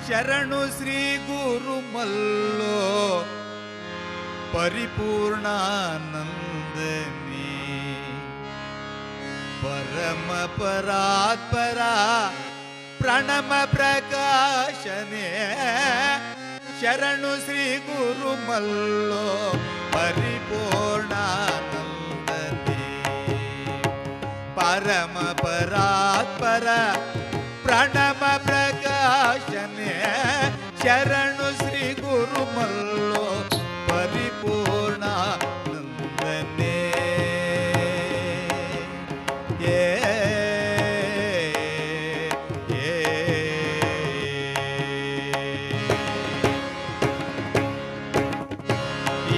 ಶರಣು ಶ್ರೀ ಗುರು ಮಲ್ಲೋ ಪರಿಪೂರ್ಣಾನಂದನಿ ಪರಮ ಪರಾತ್ಪರ ಪ್ರಣಮ ಪ್ರಕಾಶನೆ ಶರಣು ಶ್ರೀ ಗುರು ಮಲ್ಲೋ ಪರಿಪೂರ್ಣಾನಂದನಿ ಪರಮ ಪರಾತ್ಪರ ಪ್ರಣಮ ಪ್ರಕಾಶನೆ ಶರಣು ಶ್ರೀ ಗುರು ಮಲ್ಲೋ ಪರಿಪೂರ್ಣಾನಂದನೆ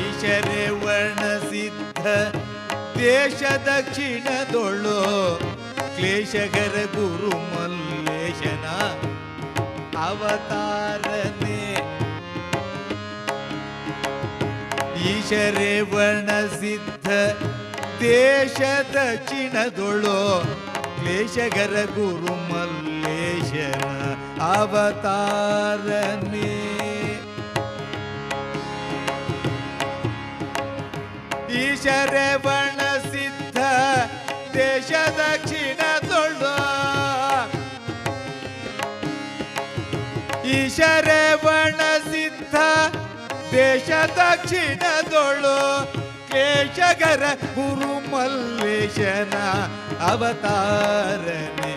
ಈಶರೆ ವರ್ಣ ಸಿದ್ಧ ದೇಶ ದಕ್ಷಿಣದೊಳು ಕ್ಲೇಶಕರ ಗುರು ಮಲ್ಲೇಶನ ಅವತಾರನೆ ಈಶರೆ ವರ್ಣ ಸಿದ್ಧ ದೇಶ ದಕ್ಷಿಣದೊಳು ಕ್ಲೇಶಕರ ಗುರು ಮಲ್ಲೇಶನ ಅವತಾರನೆ ಈಶರೆ ವರ್ಣ ಸಿದ್ಧ ದೇಶ ದಕ್ಷಿಣದೊಳು ಈಶರೆ ವರ್ಣ ಸಿದ್ಧ ದೇಶ ದಕ್ಷಿಣದೊಳು ಕ್ಲೇಶಕರ ಗುರು ಮಲ್ಲೇಶನ ಅವತಾರನೆ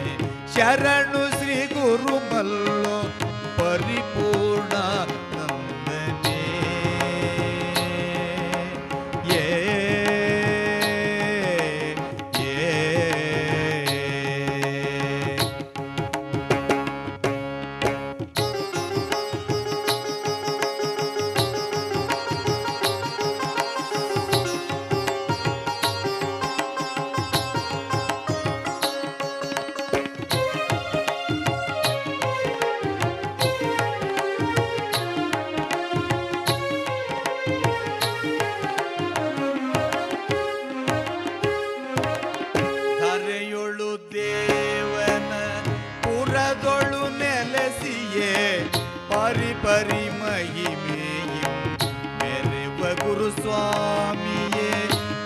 ಶರಣು ಶ್ರೀ ಗುರು ಮಲ್ಲೋ ಪರಿಪೂರ್ಣ ಪರಿ ಮಹಿಮೆಯು ಮೆರೆವ ಗುರು ಸ್ವಾಮಿಯೇ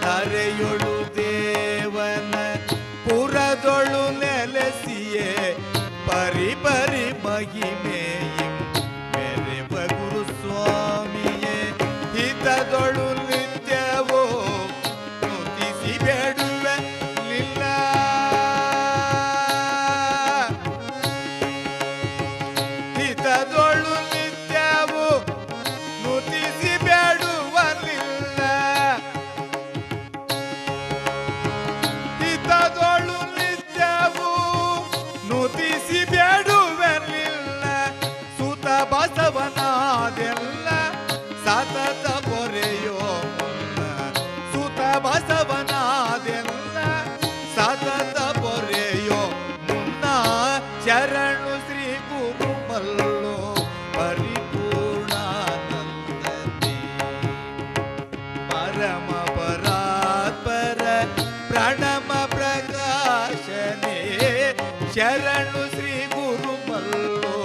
ಧರೆಯೊಳು ದೇವನ ಪುರದೊಳು ನೆಲೆಸಿಯೇ ಪರಿ ಮಹಿಮೆಯು ಮೆರೆವ ಗುರು ಸ್ವಾಮಿಯೇ ಹಿತದೊಳು ನಿತ್ಯವೋ ನುತಿಸಿ ಬೇಡುವೆ ನಿಲ್ಲ ಹಿತದೊಳು ಬಸವನಾದೆಲ್ಲ ಸತತ ಪೊರೆಯೋ ಸುತ ಬಸವನಾದೆಲ್ಲ ಸತತ ಪೊರೆಯೋ ಮುನ್ನ ಶರಣು ಶ್ರೀ ಗುರು ಮಲ್ಲೋ ಪರಿಪೂರ್ಣಾನಂದನಿ ಪರಮ ಪರಾತ್ಪರ ಪ್ರಣಮ ಪ್ರಕಾಶನೆ ಶರಣು ಶ್ರೀ ಗುರು ಮಲ್ಲೋ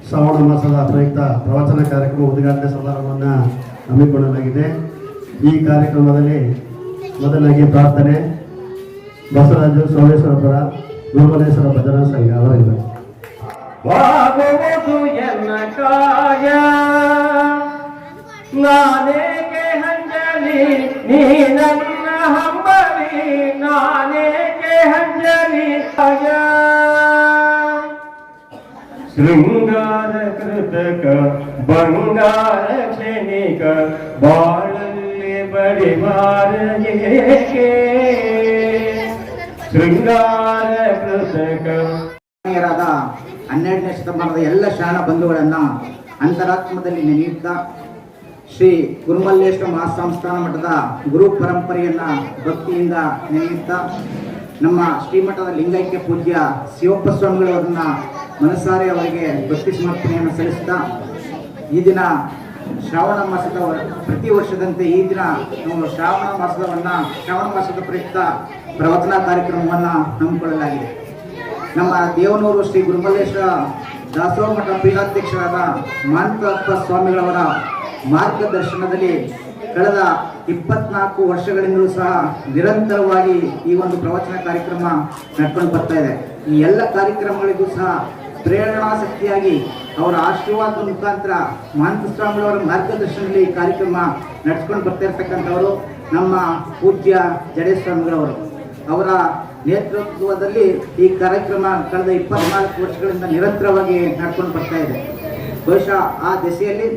ಶ್ರಾವಣ ಮಾಸದ ಪ್ರಯುಕ್ತ ಪ್ರವಚನ ಕಾರ್ಯಕ್ರಮ ಉದ್ಘಾಟನೆ ಸಮಾರಂಭವನ್ನು ಹಮ್ಮಿಕೊಳ್ಳಲಾಗಿದೆ. ಈ ಕಾರ್ಯಕ್ರಮದಲ್ಲಿ ಮೊದಲಾಗಿ ಪ್ರಾರ್ಥನೆ ಬಸವರಾಜು ಸೋಮೇಶ್ವರಪುರ ಗೋಮಲೇಶ್ವರ ಭಜನಾ ಸಂಘ ಅವರಿಂದ. ನಾನೇಕೆ ಹಂಜಲಿ ನೀ ನನ್ನ ಹಂಬಲಿ ನಾನೇಕೆ ಹಂಜಲಿ ಶೃಂಗಾರ ಕೃತಕ ಬಂಗಾರ ಕ್ಷಣಿಕ ಬಾಳಲ್ಲಿ ಬಡಿವಾರ ಏಕೆ ಶೃಂಗಾರ ಕೃತಕ. 12ನೇ ಶತಮಾನದ ಎಲ್ಲ ಶರಣ ಬಂಧುಗಳನ್ನ ಅಂತರಾತ್ಮದಲ್ಲಿ ನೆನೆಯುತ್ತಾ ಶ್ರೀ ಗುರುಮಲ್ಲೇಶ್ವರ ಮಹಾಸಂಸ್ಥಾನ ಮಠದ ಗುರು ಪರಂಪರೆಯನ್ನ ಭಕ್ತಿಯಿಂದ ನೆನೆಯುತ್ತಾ ನಮ್ಮ ಶ್ರೀಮಠದ ಲಿಂಗೈಕ್ಯ ಪೂಜ್ಯ ಶಿವಪ್ಪ ಸ್ವಾಮಿಗಳವರನ್ನ ಮನಸಾರೆ ಅವರಿಗೆ ಭಕ್ತಿ ಸಮರ್ಪಣೆಯನ್ನು ಸಲ್ಲಿಸುತ್ತಾ ಈ ದಿನ ಶ್ರಾವಣ ಮಾಸದ ಪ್ರತಿ ವರ್ಷದಂತೆ ಈ ದಿನ ನಾವು ಶ್ರಾವಣ ಮಾಸದ ಪ್ರಯುಕ್ತ ಪ್ರವಚನ ಕಾರ್ಯಕ್ರಮವನ್ನು ಹಮ್ಮಿಕೊಳ್ಳಲಾಗಿದೆ. ನಮ್ಮ ದೇವನೂರು ಶ್ರೀ ಗುರುಮಲ್ಲೇಶ್ವರ ದಾಸೋಹ ಮಠ ಪೀಠಾಧ್ಯಕ್ಷರಾದ ಮಾಂತಪ್ಪ ಸ್ವಾಮಿಗಳವರ ಮಾರ್ಗದರ್ಶನದಲ್ಲಿ ಕಳೆದ 24 ವರ್ಷಗಳಿಂದಲೂ ಸಹ ನಿರಂತರವಾಗಿ ಈ ಒಂದು ಪ್ರವಚನ ಕಾರ್ಯಕ್ರಮ ನಡ್ಕೊಂಡು ಬರ್ತಾ ಇದೆ. ಈ ಎಲ್ಲ ಕಾರ್ಯಕ್ರಮಗಳಿಗೂ ಸಹ ಪ್ರೇರಣಾ ಶಕ್ತಿಯಾಗಿ ಅವರ ಆಶೀರ್ವಾದದ ಮುಖಾಂತರ ಮಹಂತ ಸ್ವಾಮಿಗಳವರ ಮಾರ್ಗದರ್ಶನದಲ್ಲಿ ಈ ಕಾರ್ಯಕ್ರಮ ನಡೆಸ್ಕೊಂಡು ಬರ್ತಾ ಇರ್ತಕ್ಕಂಥವರು ನಮ್ಮ ಪೂಜ್ಯ ಜಡೇಶ ಸ್ವಾಮಿಗಳವರು. ಅವರ ನೇತೃತ್ವದಲ್ಲಿ ಈ ಕಾರ್ಯಕ್ರಮ ಕಳೆದ 24 ವರ್ಷಗಳಿಂದ ನಿರಂತರವಾಗಿ ನಡ್ಕೊಂಡು ಬರ್ತಾ ಇದೆ. ಬಹುಶಃ ಆ ದಿಸೆಯಲ್ಲಿ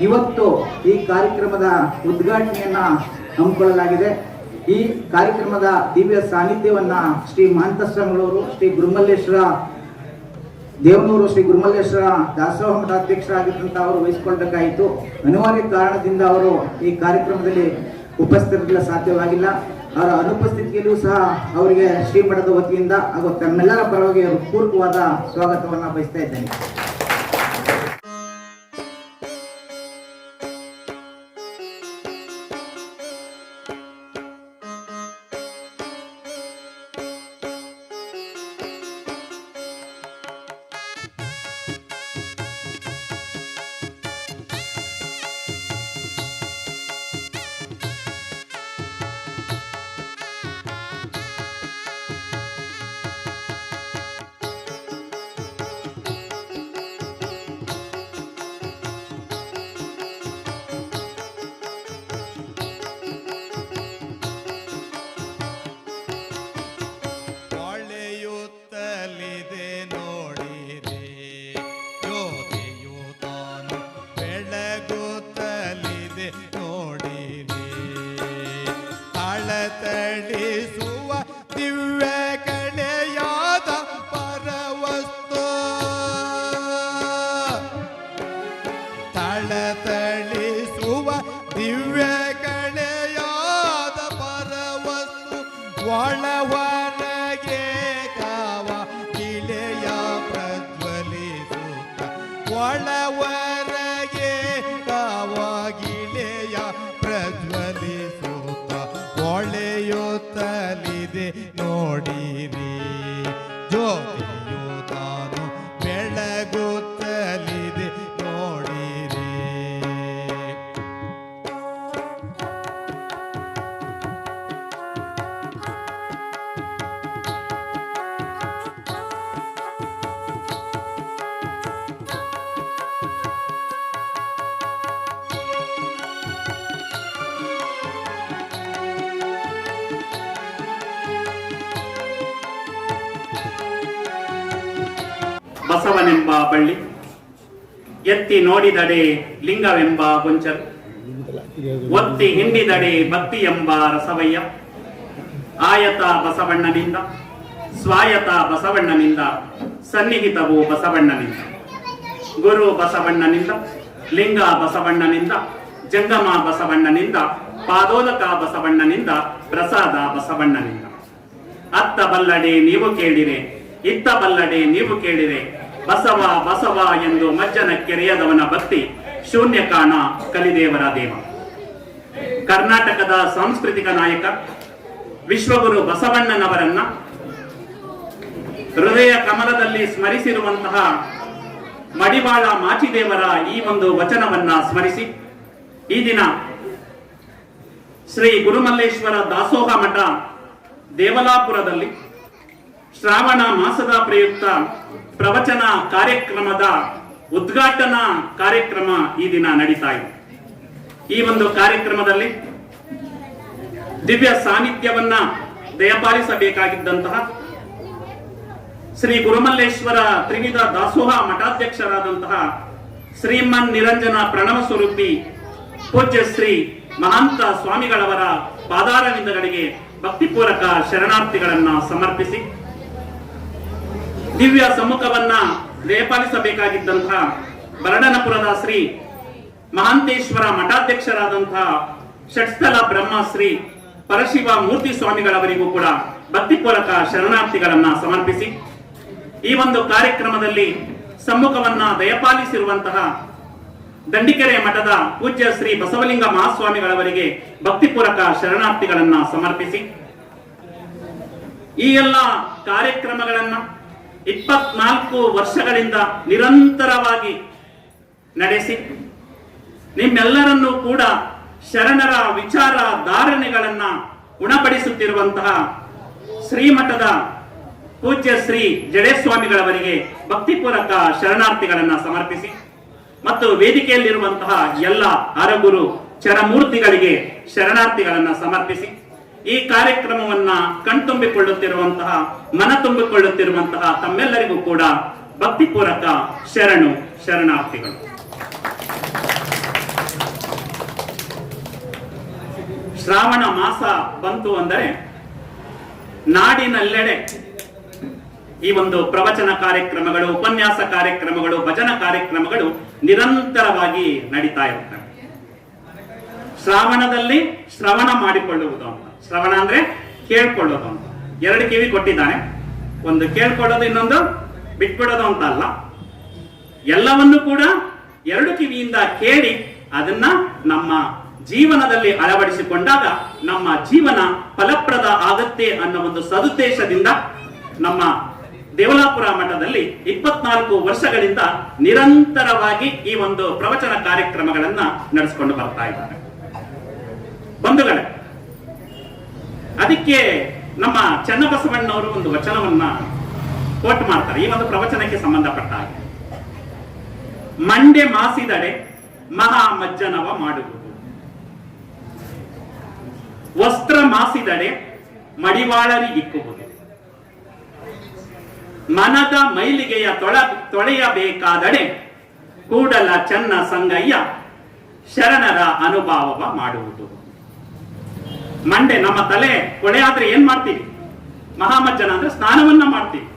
ಇವತ್ತು ಈ ಕಾರ್ಯಕ್ರಮದ ಉದ್ಘಾಟನೆಯನ್ನ ಹಮ್ಮಿಕೊಳ್ಳಲಾಗಿದೆ. ಈ ಕಾರ್ಯಕ್ರಮದ ದಿವ್ಯ ಸಾನ್ನಿಧ್ಯವನ್ನ ಶ್ರೀ ಮಹಂತ ಸ್ವಾಮಿಗಳವರು ಶ್ರೀ ಗುರುಮಲ್ಲೇಶ್ವರ ದೇವನೂರು ಶ್ರೀ ಗುರುಮಲ್ಲೇಶ್ವರ ದಾಸೋಹ ಮಠಾಧ್ಯಕ್ಷರಾಗಿದ್ದಂಥ ಅವರು ವಹಿಸಿಕೊಳ್ಳಬೇಕಾಯಿತು. ಅನಿವಾರ್ಯ ಕಾರಣದಿಂದ ಅವರು ಈ ಕಾರ್ಯಕ್ರಮದಲ್ಲಿ ಉಪಸ್ಥಿತರಿರಲು ಸಾಧ್ಯವಾಗಿಲ್ಲ. ಅವರ ಅನುಪಸ್ಥಿತಿಯಲ್ಲೂ ಸಹ ಅವರಿಗೆ ಶ್ರೀಮಠದ ವತಿಯಿಂದ ಹಾಗೂ ತಮ್ಮೆಲ್ಲರ ಪರವಾಗಿ ಪೂರ್ವಕವಾದ ಸ್ವಾಗತವನ್ನು ಬಯಸ್ತಾ ಇದ್ದೇನೆ. ಹೊಳೆಯುತ್ತಲಿದೆ ನೋಡಿರಿ ಜ್ಯೋತಿಯು ತಾನು ಬೆಳಗುತ್ತಲಿದೆ ನೋಡಿರಿ ಅಳತಡಿಸುವ ದಿವ್ಯ ಕಳೆಯಾದ ಪರವಸ್ತು ತಳತಳಿಸುವ ದಿವ್ಯ ಕಳೆಯಾದ ಪರವಸ್ತು ಒಳವರಗೆ ಕಾವ ಗಿಳೆಯ ಪ್ರಜ್ವಲಿಸುತ್ತ ಒಳವರಗೆ ಕಾವ ಗಿಳೆಯ ಪ್ರಜ್ವಲಿಸುತ್ತ ಹೊಳೆಯುತ್ತಲಿದೆ ನೋಡಿರಿ ಜ್ಯೋತಿಯು ತಾನು ಬೆಳಗುತ್ತಲಿದೆ ನೋಡಿರಿ. ಬಸವನೆಂಬ ಬಳ್ಳಿ ಎತ್ತಿ ನೋಡಿದಡೆ ಲಿಂಗವೆಂಬ ಗೊಂಚಲು ಒತ್ತಿ ಹಿಂಡಿದಡೆ ಭಕ್ತಿ ಎಂಬ ರಸವಯ್ಯ ಆಯತ ಬಸವಣ್ಣನಿಂದ ಸ್ವಾಯತ ಬಸವಣ್ಣನಿಂದ ಸನ್ನಿಹಿತವು ಬಸವಣ್ಣನಿಂದ ಗುರು ಬಸವಣ್ಣನಿಂದ ಲಿಂಗ ಬಸವಣ್ಣನಿಂದ ಜಂಗಮ ಬಸವಣ್ಣನಿಂದ ಪಾದೋದಕ ಬಸವಣ್ಣನಿಂದ ಪ್ರಸಾದ ಬಸವಣ್ಣನಿಂದ ಅತ್ತ ಬಲ್ಲಡೆ ನೀವು ಕೇಳಿರೆ ಇತ್ತ ಬಲ್ಲಡೆ ನೀವು ಕೇಳಿರೆ ಬಸವ ಬಸವ ಎಂದು ಮಜ್ಜನ ಕೆರೆಯದವನ ಭಕ್ತಿ ಶೂನ್ಯ ಕಾಣ ಕಲಿದೇವರ ದೇವ. ಕರ್ನಾಟಕದ ಸಾಂಸ್ಕೃತಿಕ ನಾಯಕ ವಿಶ್ವಗುರು ಬಸವಣ್ಣನವರನ್ನ ಹೃದಯ ಕಮಲದಲ್ಲಿ ಸ್ಮರಿಸಿರುವಂತಹ ಮಡಿವಾಳ ಮಾಚಿದೇವರ ಈ ಒಂದು ವಚನವನ್ನ ಸ್ಮರಿಸಿ ಈ ದಿನ ಶ್ರೀ ಗುರುಮಲ್ಲೇಶ್ವರ ದಾಸೋಹ ಮಠ ದೇವಲಾಪುರದಲ್ಲಿ ಶ್ರಾವಣ ಮಾಸದ ಪ್ರಯುಕ್ತ ಪ್ರವಚನ ಕಾರ್ಯಕ್ರಮದ ಉದ್ಘಾಟನಾ ಕಾರ್ಯಕ್ರಮ ಈ ದಿನ ನಡೀತಾ ಇದೆ. ಈ ಒಂದು ಕಾರ್ಯಕ್ರಮದಲ್ಲಿ ದಿವ್ಯ ಸಾನ್ನಿಧ್ಯವನ್ನ ದಯಪಾಲಿಸಬೇಕಾಗಿದ್ದಂತಹ ಶ್ರೀ ಗುರುಮಲ್ಲೇಶ್ವರ ತ್ರಿವಿಧ ದಾಸೋಹ ಮಠಾಧ್ಯಕ್ಷರಾದಂತಹ ಶ್ರೀಮನ್ ನಿರಂಜನ ಪ್ರಣವ ಸ್ವರೂಪಿ ಪೂಜ್ಯ ಶ್ರೀ ಮಹಾಂತ ಸ್ವಾಮಿಗಳವರ ಪಾದಾರವಿಂದಗಳಿಗೆ ಭಕ್ತಿಪೂರ್ವಕ ಶರಣಾರ್ಥಿಗಳನ್ನ ಸಮರ್ಪಿಸಿ ದಿವ್ಯ ಸಮ್ಮುಖವನ್ನ ಲೇಪಾಲಿಸಬೇಕಾಗಿದ್ದಂತಹ ಬರಡನಪುರದ ಶ್ರೀ ಮಹಾಂತೇಶ್ವರ ಮಠಾಧ್ಯಕ್ಷರಾದಂತಹ ಷಟ್ಸ್ಥಲ ಬ್ರಹ್ಮಶ್ರೀ ಪರಶಿವ ಮೂರ್ತಿ ಸ್ವಾಮಿಗಳವರಿಗೂ ಕೂಡ ಭಕ್ತಿಪೂರ್ವಕ ಶರಣಾರ್ಥಿಗಳನ್ನ ಸಮರ್ಪಿಸಿ ಈ ಒಂದು ಕಾರ್ಯಕ್ರಮದಲ್ಲಿ ಸಮ್ಮುಖವನ್ನ ದಯಪಾಲಿಸಿರುವಂತಹ ದಂಡಿಕೆರೆ ಮಠದ ಪೂಜ್ಯ ಶ್ರೀ ಬಸವಲಿಂಗ ಮಹಾಸ್ವಾಮಿಗಳವರಿಗೆ ಭಕ್ತಿಪೂರ್ವಕ ಶರಣಾರ್ಥಿಗಳನ್ನ ಸಮರ್ಪಿಸಿ ಈ ಎಲ್ಲ ಕಾರ್ಯಕ್ರಮಗಳನ್ನ 24 ವರ್ಷಗಳಿಂದ ನಿರಂತರವಾಗಿ ನಡೆಸಿ ನಿಮ್ಮೆಲ್ಲರನ್ನೂ ಕೂಡ ಶರಣರ ವಿಚಾರ ಧಾರಣೆಗಳನ್ನ ಉಣಪಡಿಸುತ್ತಿರುವಂತಹ ಶ್ರೀಮಠದ ಪೂಜ್ಯ ಶ್ರೀ ಜಡೇಸ್ವಾಮಿಗಳವರಿಗೆ ಭಕ್ತಿಪೂರ್ವಕ ಶರಣಾರ್ಥಿಗಳನ್ನ ಸಮರ್ಪಿಸಿ ಮತ್ತು ವೇದಿಕೆಯಲ್ಲಿರುವಂತಹ ಎಲ್ಲ ಅರಗುರು ಚರಮೂರ್ತಿಗಳಿಗೆ ಶರಣಾರ್ಥಿಗಳನ್ನ ಸಮರ್ಪಿಸಿ ಈ ಕಾರ್ಯಕ್ರಮವನ್ನ ಕಣ್ತುಂಬಿಕೊಳ್ಳುತ್ತಿರುವಂತಹ ಮನ ತುಂಬಿಕೊಳ್ಳುತ್ತಿರುವಂತಹ ತಮ್ಮೆಲ್ಲರಿಗೂ ಕೂಡ ಭಕ್ತಿಪೂರ್ವಕ ಶರಣಾರ್ಥಿಗಳು. ಶ್ರಾವಣ ಮಾಸ ಬಂತು ಅಂದರೆ ನಾಡಿನಲ್ಲೆಡೆ ಈ ಒಂದು ಪ್ರವಚನ ಕಾರ್ಯಕ್ರಮಗಳು, ಉಪನ್ಯಾಸ ಕಾರ್ಯಕ್ರಮಗಳು, ಭಜನ ಕಾರ್ಯಕ್ರಮಗಳು ನಿರಂತರವಾಗಿ ನಡೀತಾ ಇರ್ತವೆ. ಶ್ರಾವಣದಲ್ಲಿ ಶ್ರವಣ ಮಾಡಿಕೊಳ್ಳುವುದು ಅಂತ, ಶ್ರವಣ ಅಂದ್ರೆ ಕೇಳ್ಕೊಳ್ಳೋದು ಅಂತ. 2 ಕಿವಿ ಕೊಟ್ಟಿದ್ದಾನೆ, ಒಂದು ಕೇಳ್ಕೊಳ್ಳೋದು, ಇನ್ನೊಂದು ಬಿಟ್ಬಿಡೋದು ಅಂತ ಅಲ್ಲ. ಎಲ್ಲವನ್ನು ಕೂಡ 2 ಕಿವಿಯಿಂದ ಕೇಳಿ ಅದನ್ನ ನಮ್ಮ ಜೀವನದಲ್ಲಿ ಅಳವಡಿಸಿಕೊಂಡಾಗ ನಮ್ಮ ಜೀವನ ಫಲಪ್ರದ ಆಗತ್ತೆ ಅನ್ನೋ ಒಂದು ಸದುದ್ದೇಶದಿಂದ ನಮ್ಮ ದೇವಲಾಪುರ ಮಠದಲ್ಲಿ 24 ವರ್ಷಗಳಿಂದ ನಿರಂತರವಾಗಿ ಈ ಒಂದು ಪ್ರವಚನ ಕಾರ್ಯಕ್ರಮಗಳನ್ನ ನಡೆಸಿಕೊಂಡು ಬರ್ತಾ ಇದ್ದಾರೆ ಬಂಧುಗಳೇ. ಅದಕ್ಕೆ ನಮ್ಮ ಚನ್ನಬಸವಣ್ಣವರು ಒಂದು ವಚನವನ್ನ ಕೋಟ್ ಮಾಡ್ತಾರೆ ಈ ಒಂದು ಪ್ರವಚನಕ್ಕೆ ಸಂಬಂಧಪಟ್ಟ ಹಾಗೆ. ಮಂಡೆ ಮಾಸಿದಡೆ ಮಹಾ ಮಜ್ಜನವ ಮಾಡುವುದು, ವಸ್ತ್ರ ಮಾಸಿದಡೆ ಮಡಿವಾಳರಿ ಇಕ್ಕುವುದು, ಮನದ ಮೈಲಿಗೆಯ ತೊಳೆಯಬೇಕಾದಡೆ ಕೂಡಲ ಚನ್ನ ಸಂಗಯ್ಯ ಶರಣರ ಅನುಭವ ಮಾಡುವುದು. ಮಂಡೆ ನಮ್ಮ ತಲೆ ಕೊಳೆ ಆದ್ರೆ ಏನ್ ಮಾಡ್ತೀವಿ? ಮಹಾಮಜ್ಜನ ಅಂದ್ರೆ ಸ್ನಾನವನ್ನ ಮಾಡ್ತೀವಿ.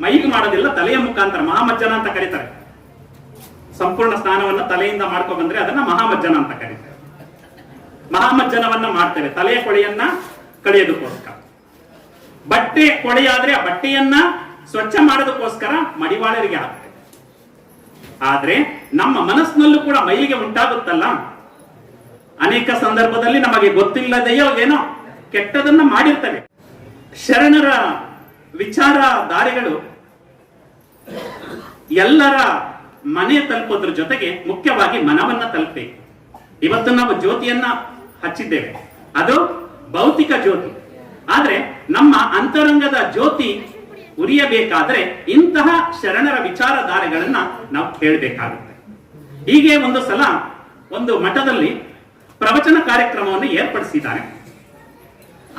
ಮೈಗೆ ಮಾಡೋದಿಲ್ಲ, ತಲೆಯ ಮುಖಾಂತರ ಮಹಾಮಜ್ಜನ ಅಂತ ಕರೀತಾರೆ. ಸಂಪೂರ್ಣ ಸ್ನಾನವನ್ನ ತಲೆಯಿಂದ ಮಾಡ್ಕೊ ಬಂದ್ರೆ ಅದನ್ನ ಮಹಾಮಜ್ಜನ ಅಂತ ಕರೀತಾರೆ. ಮಹಾಮಜ್ಜನವನ್ನ ಮಾಡ್ತೇವೆ ತಲೆಯ ಕೊಳೆಯನ್ನ ಕಳೆಯೋದಕ್ಕೋಸ್ಕರ. ಬಟ್ಟೆ ಕೊಳೆಯಾದ್ರೆ ಆ ಬಟ್ಟೆಯನ್ನ ಸ್ವಚ್ಛ ಮಾಡೋದಕ್ಕೋಸ್ಕರ ಮಡಿವಾಳರಿಗೆ ಆಗ್ತದೆ. ಆದ್ರೆ ನಮ್ಮ ಮನಸ್ಸಿನಲ್ಲೂ ಕೂಡ ಮೈಲಿಗೆ ಉಂಟಾಗುತ್ತಲ್ಲ, ಅನೇಕ ಸಂದರ್ಭದಲ್ಲಿ ನಮಗೆ ಗೊತ್ತಿಲ್ಲದೆಯೋ ಏನೋ ಕೆಟ್ಟದನ್ನ ಮಾಡಿರ್ತವೆ. ಶರಣರ ವಿಚಾರಧಾರೆಗಳು ಎಲ್ಲರ ಮನೆ ತಲುಪೋದ್ರ ಜೊತೆಗೆ ಮುಖ್ಯವಾಗಿ ಮನವನ್ನ ತಲುಪಬೇಕು. ಇವತ್ತು ನಾವು ಜ್ಯೋತಿಯನ್ನ ಹಚ್ಚಿದ್ದೇವೆ, ಅದು ಭೌತಿಕ ಜ್ಯೋತಿ. ಆದ್ರೆ ನಮ್ಮ ಅಂತರಂಗದ ಜ್ಯೋತಿ ಉರಿಯಬೇಕಾದ್ರೆ ಇಂತಹ ಶರಣರ ವಿಚಾರಧಾರೆಗಳನ್ನ ನಾವು ಕೇಳಬೇಕಾಗುತ್ತೆ. ಹೀಗೆ ಒಂದು ಸಲ ಒಂದು ಮಠದಲ್ಲಿ ಪ್ರವಚನ ಕಾರ್ಯಕ್ರಮವನ್ನು ಏರ್ಪಡಿಸಿದ್ದಾರೆ.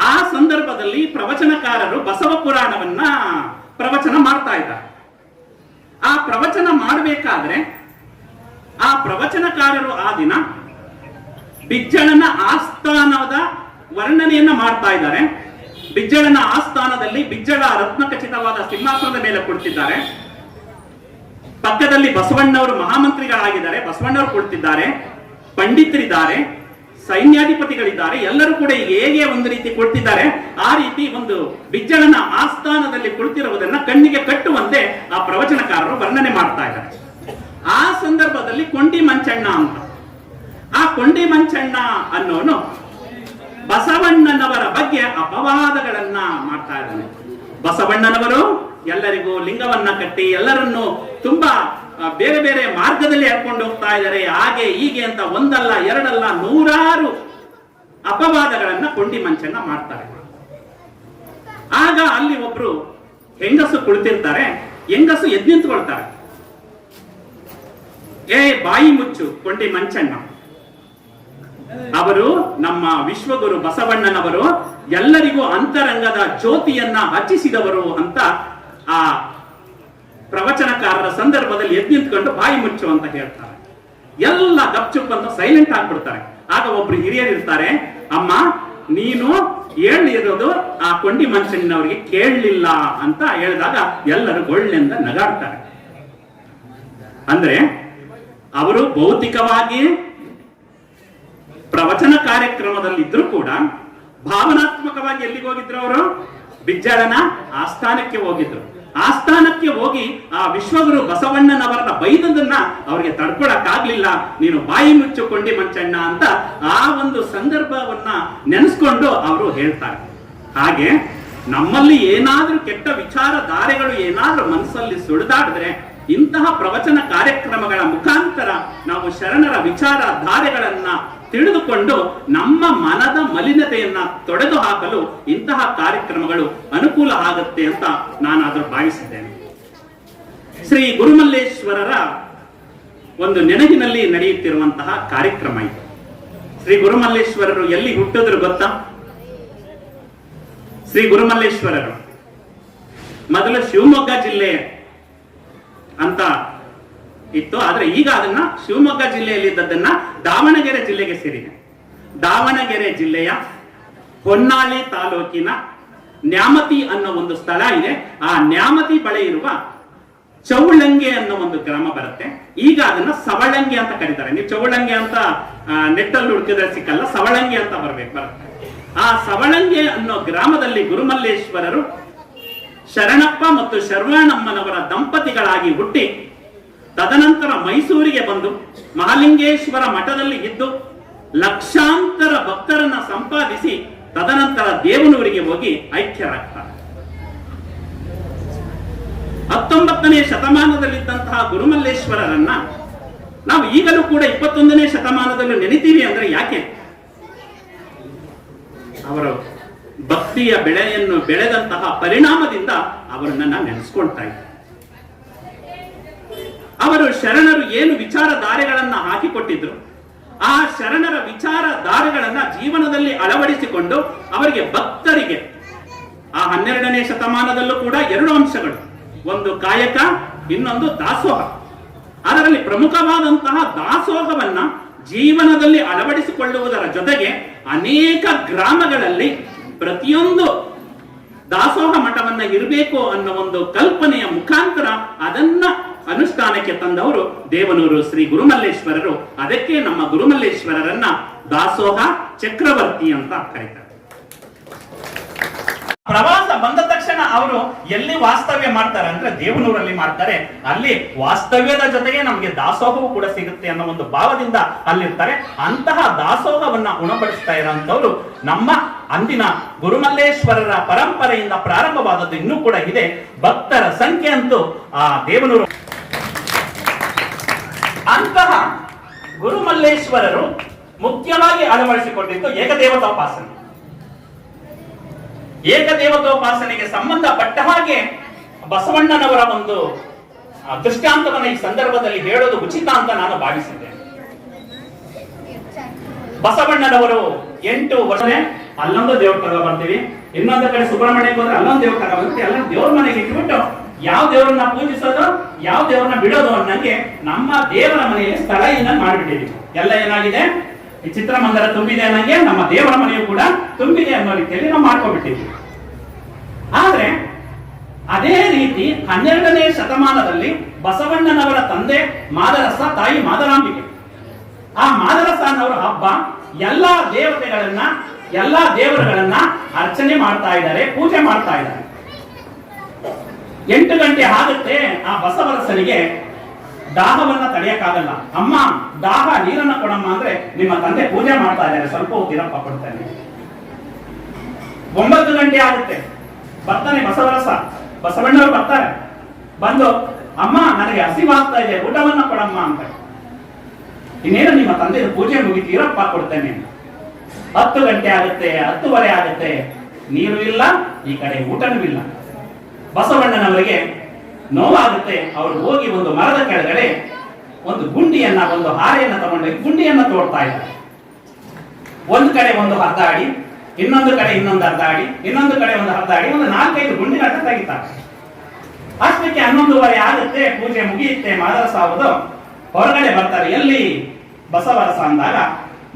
ಆ ಸಂದರ್ಭದಲ್ಲಿ ಪ್ರವಚನಕಾರರು ಬಸವ ಪುರಾಣವನ್ನ ಪ್ರವಚನ ಮಾಡ್ತಾ ಇದ್ದಾರೆ. ಆ ಪ್ರವಚನ ಮಾಡಬೇಕಾದ್ರೆ ಆ ಪ್ರವಚನಕಾರರು ಆ ದಿನ ಬಿಜ್ಜಳನ ಆಸ್ಥಾನದ ವರ್ಣನೆಯನ್ನ ಮಾಡ್ತಾ ಇದ್ದಾರೆ. ಬಿಜ್ಜಳನ ಆಸ್ಥಾನದಲ್ಲಿ ಬಿಜ್ಜಳ ರತ್ನಖಚಿತವಾದ ಸಿಂಹಾಸನದ ಮೇಲೆ ಕುಳಿತಿದ್ದಾರೆ. ಪಕ್ಕದಲ್ಲಿ ಬಸವಣ್ಣವರು ಮಹಾಮಂತ್ರಿಗಳಾಗಿದ್ದಾರೆ, ಬಸವಣ್ಣವರು ಕುಳಿತಿದ್ದಾರೆ, ಪಂಡಿತರಿದ್ದಾರೆ, ಸೈನ್ಯಾಧಿಪತಿಗಳಿದ್ದಾರೆ. ಎಲ್ಲರೂ ಕೂಡ ಹೇಗೆ ಒಂದು ರೀತಿ ಕುಳಿತಿದ್ದಾರೆ, ಆ ರೀತಿ ಒಂದು ಬಿಜ್ಜಳನ ಆಸ್ಥಾನದಲ್ಲಿ ಕುಳಿತಿರುವುದನ್ನ ಕಣ್ಣಿಗೆ ಕಟ್ಟುವಂತೆ ಆ ಪ್ರವಚನಕಾರರು ವರ್ಣನೆ ಮಾಡ್ತಾ ಇದ್ದಾರೆ. ಆ ಸಂದರ್ಭದಲ್ಲಿ ಕೊಂಡಿ ಮಂಚಣ್ಣ ಅಂತ, ಆ ಕೊಂಡಿ ಮಂಚಣ್ಣ ಅನ್ನೋನು ಬಸವಣ್ಣನವರ ಬಗ್ಗೆ ಅಪವಾದಗಳನ್ನ ಮಾಡ್ತಾ ಇದ್ದಾನೆ. ಬಸವಣ್ಣನವರು ಎಲ್ಲರಿಗೂ ಲಿಂಗವನ್ನ ಕಟ್ಟಿ ಎಲ್ಲರನ್ನು ತುಂಬಾ ಬೇರೆ ಬೇರೆ ಮಾರ್ಗದಲ್ಲಿ ಹಾಕೊಂಡು ಹೋಗ್ತಾ ಇದ್ದಾರೆ, ಹಾಗೆ ಹೀಗೆ ಅಂತ ಒಂದಲ್ಲ ಎರಡಲ್ಲ 100 ಅಪವಾದಗಳನ್ನ ಕೊಂಡಿ ಮಂಚಣ್ಣ ಮಾಡ್ತಾರೆ. ಆಗ ಅಲ್ಲಿ ಒಬ್ರು ಹೆಂಗಸು ಕುಳಿತಿರ್ತಾರೆ, ಹೆಂಗಸು ಎದ್ದು ನಿಂತ್ಕೊಳ್ತಾರೆ. ಏ ಬಾಯಿ ಮುಚ್ಚು ಕೊಂಡಿ ಮಂಚಣ್ಣ, ಅವರು ನಮ್ಮ ವಿಶ್ವಗುರು ಬಸವಣ್ಣನವರು ಎಲ್ಲರಿಗೂ ಅಂತರಂಗದ ಜ್ಯೋತಿಯನ್ನ ಹಚ್ಚಿಸಿದವರು ಅಂತ ಆ ಪ್ರವಚನಕಾರರ ಸಂದರ್ಭದಲ್ಲಿ ಎದ್ದು ನಿಂತ್ಕೊಂಡು ಬಾಯಿ ಮುಚ್ಚು ಅಂತ ಹೇಳ್ತಾರೆ. ಎಲ್ಲ ಗಪ್ಚುಪ್ ಅಂತ ಸೈಲೆಂಟ್ ಆಗ್ಬಿಡ್ತಾರೆ. ಆಗ ಒಬ್ರು ಹಿರಿಯರು ಇರ್ತಾರೆ, ಅಮ್ಮ ನೀನು ಹೇಳಿರೋದು ಆ ಕೊಂಡಿ ಮನುಷ್ಯನವರಿಗೆ ಕೇಳಲಿಲ್ಲ ಅಂತ ಹೇಳಿದಾಗ ಎಲ್ಲರೂ ಗೊಳ್ಳೆಂದ ನಗಾಡ್ತಾರೆ. ಅಂದ್ರೆ ಅವರು ಭೌತಿಕವಾಗಿ ಪ್ರವಚನ ಕಾರ್ಯಕ್ರಮದಲ್ಲಿ ಇದ್ರು ಕೂಡ ಭಾವನಾತ್ಮಕವಾಗಿ ಎಲ್ಲಿಗೆ ಹೋಗಿದ್ರು? ಅವರು ಬಿಜ್ಜಳನ ಆಸ್ಥಾನಕ್ಕೆ ಹೋಗಿದ್ರು. ಆಸ್ಥಾನಕ್ಕೆ ಹೋಗಿ ಆ ವಿಶ್ವಗುರು ಬಸವಣ್ಣನವರನ್ನ ಬೈದದನ್ನ ಅವರಿಗೆ ತಡ್ಕೊಳಕ್ಕಾಗ್ಲಿಲ್ಲ. ನೀನು ಬಾಯಿ ಮುಚ್ಚಿಕೊಂಡಿ ಮಂಚಣ್ಣ ಅಂತ ಆ ಒಂದು ಸಂದರ್ಭವನ್ನ ನೆನೆಸ್ಕೊಂಡು ಅವರು ಹೇಳ್ತಾರೆ. ಹಾಗೆ ನಮ್ಮಲ್ಲಿ ಏನಾದ್ರೂ ಕೆಟ್ಟ ವಿಚಾರಧಾರೆಗಳು ಏನಾದ್ರೂ ಮನಸ್ಸಲ್ಲಿ ಸುಳಿದಾಡಿದ್ರೆ ಇಂತಹ ಪ್ರವಚನ ಕಾರ್ಯಕ್ರಮಗಳ ಮುಖಾಂತರ ನಾವು ಶರಣರ ವಿಚಾರಧಾರೆಗಳನ್ನ ತಿಳಿದುಕೊಂಡು ನಮ್ಮ ಮನದ ಮಲಿನತೆಯನ್ನ ತೊಡೆದು ಹಾಕಲು ಇಂತಹ ಕಾರ್ಯಕ್ರಮಗಳು ಅನುಕೂಲ ಆಗುತ್ತೆ ಅಂತ ನಾನಾದ್ರೂ ಭಾವಿಸಿದ್ದೇನೆ. ಶ್ರೀ ಗುರುಮಲ್ಲೇಶ್ವರರ ಒಂದು ನೆನಪಿನಲ್ಲಿ ನಡೆಯುತ್ತಿರುವಂತಹ ಕಾರ್ಯಕ್ರಮ ಇದು. ಶ್ರೀ ಗುರುಮಲ್ಲೇಶ್ವರರು ಎಲ್ಲಿ ಹುಟ್ಟಿದ್ರು ಗೊತ್ತಾ? ಶ್ರೀ ಗುರುಮಲ್ಲೇಶ್ವರರು ಮೊದಲು ಶಿವಮೊಗ್ಗ ಜಿಲ್ಲೆ ಅಂತ ಇತ್ತು. ಆದ್ರೆ ಈಗ ಅದನ್ನ ಶಿವಮೊಗ್ಗ ಜಿಲ್ಲೆಯಲ್ಲಿ ಇದ್ದದನ್ನ ದಾವಣಗೆರೆ ಜಿಲ್ಲೆಗೆ ಸೇರಿದೆ. ದಾವಣಗೆರೆ ಜಿಲ್ಲೆಯ ಹೊನ್ನಾಳಿ ತಾಲೂಕಿನ ನ್ಯಾಮತಿ ಅನ್ನೋ ಒಂದು ಸ್ಥಳ ಇದೆ. ಆ ನ್ಯಾಮತಿ ಬಳಿ ಇರುವ ಚೌಳಂಗೆ ಅನ್ನೋ ಒಂದು ಗ್ರಾಮ ಬರುತ್ತೆ. ಈಗ ಅದನ್ನ ಸವಳಂಗೆ ಅಂತ ಕರೀತಾರೆ. ನೀವು ಚೌಳಂಗೆ ಅಂತ ನೆಟ್ಟಲ್ಲಿ ಹುಡುಕಿದ್ರೆ ಸಿಕ್ಕಲ್ಲ, ಸವಳಂಗೆ ಅಂತ ಬರುತ್ತೆ. ಆ ಸವಳಂಗೆ ಅನ್ನೋ ಗ್ರಾಮದಲ್ಲಿ ಗುರುಮಲ್ಲೇಶ್ವರರು ಶರಣಪ್ಪ ಮತ್ತು ಶರ್ವಣಮ್ಮನವರ ದಂಪತಿಗಳಾಗಿ ಹುಟ್ಟಿ ತದನಂತರ ಮೈಸೂರಿಗೆ ಬಂದು ಮಹಾಲಿಂಗೇಶ್ವರ ಮಠದಲ್ಲಿ ಇದ್ದು ಲಕ್ಷಾಂತರ ಭಕ್ತರನ್ನ ಸಂಪಾದಿಸಿ ತದನಂತರ ದೇವನೂರಿಗೆ ಹೋಗಿ ಐಕ್ಯರಾಗ್ತಾರೆ. 19ನೇ ಶತಮಾನದಲ್ಲಿದ್ದಂತಹ ಗುರುಮಲ್ಲೇಶ್ವರರನ್ನ ನಾವು ಈಗಲೂ ಕೂಡ 21ನೇ ಶತಮಾನದಲ್ಲೂ ನೆನೆತೀವಿ ಅಂದ್ರೆ ಯಾಕೆ? ಅವರು ಭಕ್ತಿಯ ಬೆಳೆಯನ್ನು ಬೆಳೆದಂತಹ ಪರಿಣಾಮದಿಂದ ಅವರನ್ನ ನೆನೆಸ್ಕೊಳ್ತಾ ಇದ್ದಾರೆ. ಅವರು ಶರಣರು ಏನು ವಿಚಾರಧಾರೆಗಳನ್ನ ಹಾಕಿಕೊಟ್ಟಿದ್ರು ಆ ಶರಣರ ವಿಚಾರಧಾರೆಗಳನ್ನ ಜೀವನದಲ್ಲಿ ಅಳವಡಿಸಿಕೊಂಡು ಅವರಿಗೆ ಭಕ್ತರಿಗೆ ಆ 12ನೇ ಶತಮಾನದಲ್ಲೂ ಕೂಡ 2 ಅಂಶಗಳು, ಒಂದು ಕಾಯಕ, ಇನ್ನೊಂದು ದಾಸೋಹ. ಅದರಲ್ಲಿ ಪ್ರಮುಖವಾದಂತಹ ದಾಸೋಹವನ್ನ ಜೀವನದಲ್ಲಿ ಅಳವಡಿಸಿಕೊಳ್ಳುವುದರ ಜೊತೆಗೆ ಅನೇಕ ಗ್ರಾಮಗಳಲ್ಲಿ ಪ್ರತಿಯೊಂದು ದಾಸೋಹ ಮಠವನ್ನ ಇರಬೇಕು ಅನ್ನೋ ಒಂದು ಕಲ್ಪನೆಯ ಮುಖಾಂತರ ಅದನ್ನ ಅನುಷ್ಠಾನಕ್ಕೆ ತಂದವರು ದೇವನೂರು ಶ್ರೀ ಗುರುಮಲ್ಲೇಶ್ವರರು. ಅದಕ್ಕೆ ನಮ್ಮ ಗುರುಮಲ್ಲೇಶ್ವರರನ್ನ ದಾಸೋಹ ಚಕ್ರವರ್ತಿ ಅಂತ ಕರೀತಾರೆ. ಪ್ರವಾಸ ಬಂದ ತಕ್ಷಣ ಅವರು ಎಲ್ಲಿ ವಾಸ್ತವ್ಯ ಮಾಡ್ತಾರೆ ಅಂದ್ರೆ ದೇವನೂರಲ್ಲಿ ಮಾಡ್ತಾರೆ. ಅಲ್ಲಿ ವಾಸ್ತವ್ಯದ ಜೊತೆಗೆ ನಮಗೆ ದಾಸೋಹವೂ ಕೂಡ ಸಿಗುತ್ತೆ ಅನ್ನೋ ಒಂದು ಭಾವದಿಂದ ಅಲ್ಲಿರ್ತಾರೆ. ಅಂತಹ ದಾಸೋಹವನ್ನ ಉಣಬಡಿಸ್ತಾ ಇರೋಂಥವ್ರು ನಮ್ಮ ಅಂದಿನ ಗುರುಮಲ್ಲೇಶ್ವರರ ಪರಂಪರೆಯಿಂದ ಪ್ರಾರಂಭವಾದದ್ದು ಇನ್ನೂ ಕೂಡ ಇದೆ. ಭಕ್ತರ ಸಂಖ್ಯೆ ಅಂತೂ ಆ ದೇವನೂರು. ಅಂತಹ ಗುರುಮಲ್ಲೇಶ್ವರರು ಮುಖ್ಯವಾಗಿ ಅಳವಡಿಸಿಕೊಂಡಿದ್ದು ಏಕದೇವತೋಪಾಸನೆ. ಏಕದೇವತೋಪಾಸನೆಗೆ ಸಂಬಂಧಪಟ್ಟ ಹಾಗೆ ಬಸವಣ್ಣನವರ ಒಂದು ದೃಷ್ಟಾಂತವನ್ನು ಈ ಸಂದರ್ಭದಲ್ಲಿ ಹೇಳೋದು ಉಚಿತ ಅಂತ ನಾನು ಭಾವಿಸಿದ್ದೇನೆ. ಬಸವಣ್ಣನವರು 8 ವರ್ಷ ಅಲ್ಲೊಂದು ದೇವ್ರ ಕರ ಬರ್ತೀವಿ, ಇನ್ನೊಂದು ಕಡೆ ಸುಬ್ರಹ್ಮಣ್ಯಕ್ಕೆ ಹೋದ್ರೆ ಅಲ್ಲೊಂದು ದೇವ್ರ ಕರ ಬರ್ತೀವಿ. ಎಲ್ಲ ದೇವ್ರ ಮನೆಗೆ ಇಟ್ಬಿಟ್ಟು ಯಾವ ದೇವರನ್ನ ಪೂಜಿಸೋದು ಯಾವ ದೇವರನ್ನ ಬಿಡೋದು ಅನ್ನಂಗೆ ನಮ್ಮ ದೇವರ ಮನೆಯಲ್ಲಿ ಸ್ಥಳ ಏನ ಮಾಡಿಬಿಟ್ಟಿದ್ದೀವಿ. ಎಲ್ಲ ಏನಾಗಿದೆ, ಈ ಚಿತ್ರಮಂದಿರ ತುಂಬಿದೆ ಅನ್ನಂಗೆ ನಮ್ಮ ದೇವರ ಮನೆಯು ಕೂಡ ತುಂಬಿದೆ ಅನ್ನೋ ರೀತಿಯಲ್ಲಿ ನಾವು ಮಾಡ್ಕೊಂಡ್ಬಿಟ್ಟಿದ್ದೀವಿ. ಆದ್ರೆ ಅದೇ ರೀತಿ 12ನೇ ಶತಮಾನದಲ್ಲಿ ಬಸವಣ್ಣನವರ ತಂದೆ ಮಾದರಸ, ತಾಯಿ ಮಾದರಾಂಬಿಕೆ. ಆ ಮಾದರಸ ಅನ್ನೋರ ಹಬ್ಬ ಎಲ್ಲಾ ದೇವತೆಗಳನ್ನ ಎಲ್ಲಾ ದೇವರುಗಳನ್ನ ಅರ್ಚನೆ ಮಾಡ್ತಾ ಇದ್ದಾರೆ, ಪೂಜೆ ಮಾಡ್ತಾ ಇದ್ದಾರೆ. 8 ಗಂಟೆ ಆಗುತ್ತೆ. ಆ ಬಸವರಸನಿಗೆ ದಾಹವನ್ನ ತಡೆಯಕ್ಕಾಗಲ್ಲ. ಅಮ್ಮ ದಾಹ, ನೀರನ್ನ ಕೊಡಮ್ಮ ಅಂದ್ರೆ ನಿಮ್ಮ ತಂದೆ ಪೂಜೆ ಮಾಡ್ತಾ ಇದ್ದಾರೆ, ಸ್ವಲ್ಪ ಹೊತ್ತಿರಪ್ಪ ಕೊಡ್ತಾನೆ. 9 ಗಂಟೆ ಆಗುತ್ತೆ. ಬರ್ತಾನೆ ಬಸವರಸ, ಬಸವಣ್ಣವರು ಬರ್ತಾರೆ. ಬಂದು ಅಮ್ಮ ನನಗೆ ಹಸಿವಾಗ್ತಾ ಇದೆ, ಊಟವನ್ನ ಕೊಡಮ್ಮ ಅಂತ. ಇನ್ನೇನು ನಿಮ್ಮ ತಂದೆ ಪೂಜೆ ಮುಗಿತೀರಪ್ಪ ಕೊಡ್ತೇನೆ. 10 ಗಂಟೆ ಆಗುತ್ತೆ, 10:15 ಆಗುತ್ತೆ. ನೀರು ಇಲ್ಲ, ಈ ಕಡೆ ಊಟನೂ ಇಲ್ಲ. ಬಸವಣ್ಣನವರಿಗೆ ನೋವಾಗುತ್ತೆ. ಅವರು ಹೋಗಿ ಒಂದು ಮರದ ಕೆಳಗಡೆ ಒಂದು ಗುಂಡಿಯನ್ನ, ಒಂದು ಹಾರೆಯನ್ನ ತಗೊಂಡೋಗಿ ಗುಂಡಿಯನ್ನ ತೋಡ್ತಾ ಇದ್ದಾರೆ. ಒಂದು ಕಡೆ ಒಂದು ಅರ್ಧ ಅಡಿ, ಇನ್ನೊಂದು ಕಡೆ ಇನ್ನೊಂದು ಅರ್ಧ ಅಡಿ, ಇನ್ನೊಂದು ಕಡೆ ಒಂದು ಅರ್ಧ ಅಡಿ, ಒಂದು 4-5 ಗುಂಡಿಗಳನ್ನ ತೆಗಿತಾರೆ. ಅಷ್ಟಕ್ಕೆ 11:30 ಆಗುತ್ತೆ, ಪೂಜೆ ಮುಗಿಯುತ್ತೆ, ಮಾದರಸ ಆಗೋದು. ಹೊರಗಡೆ ಬರ್ತಾರೆ, ಎಲ್ಲಿ ಬಸವರಸ ಅಂದಾಗ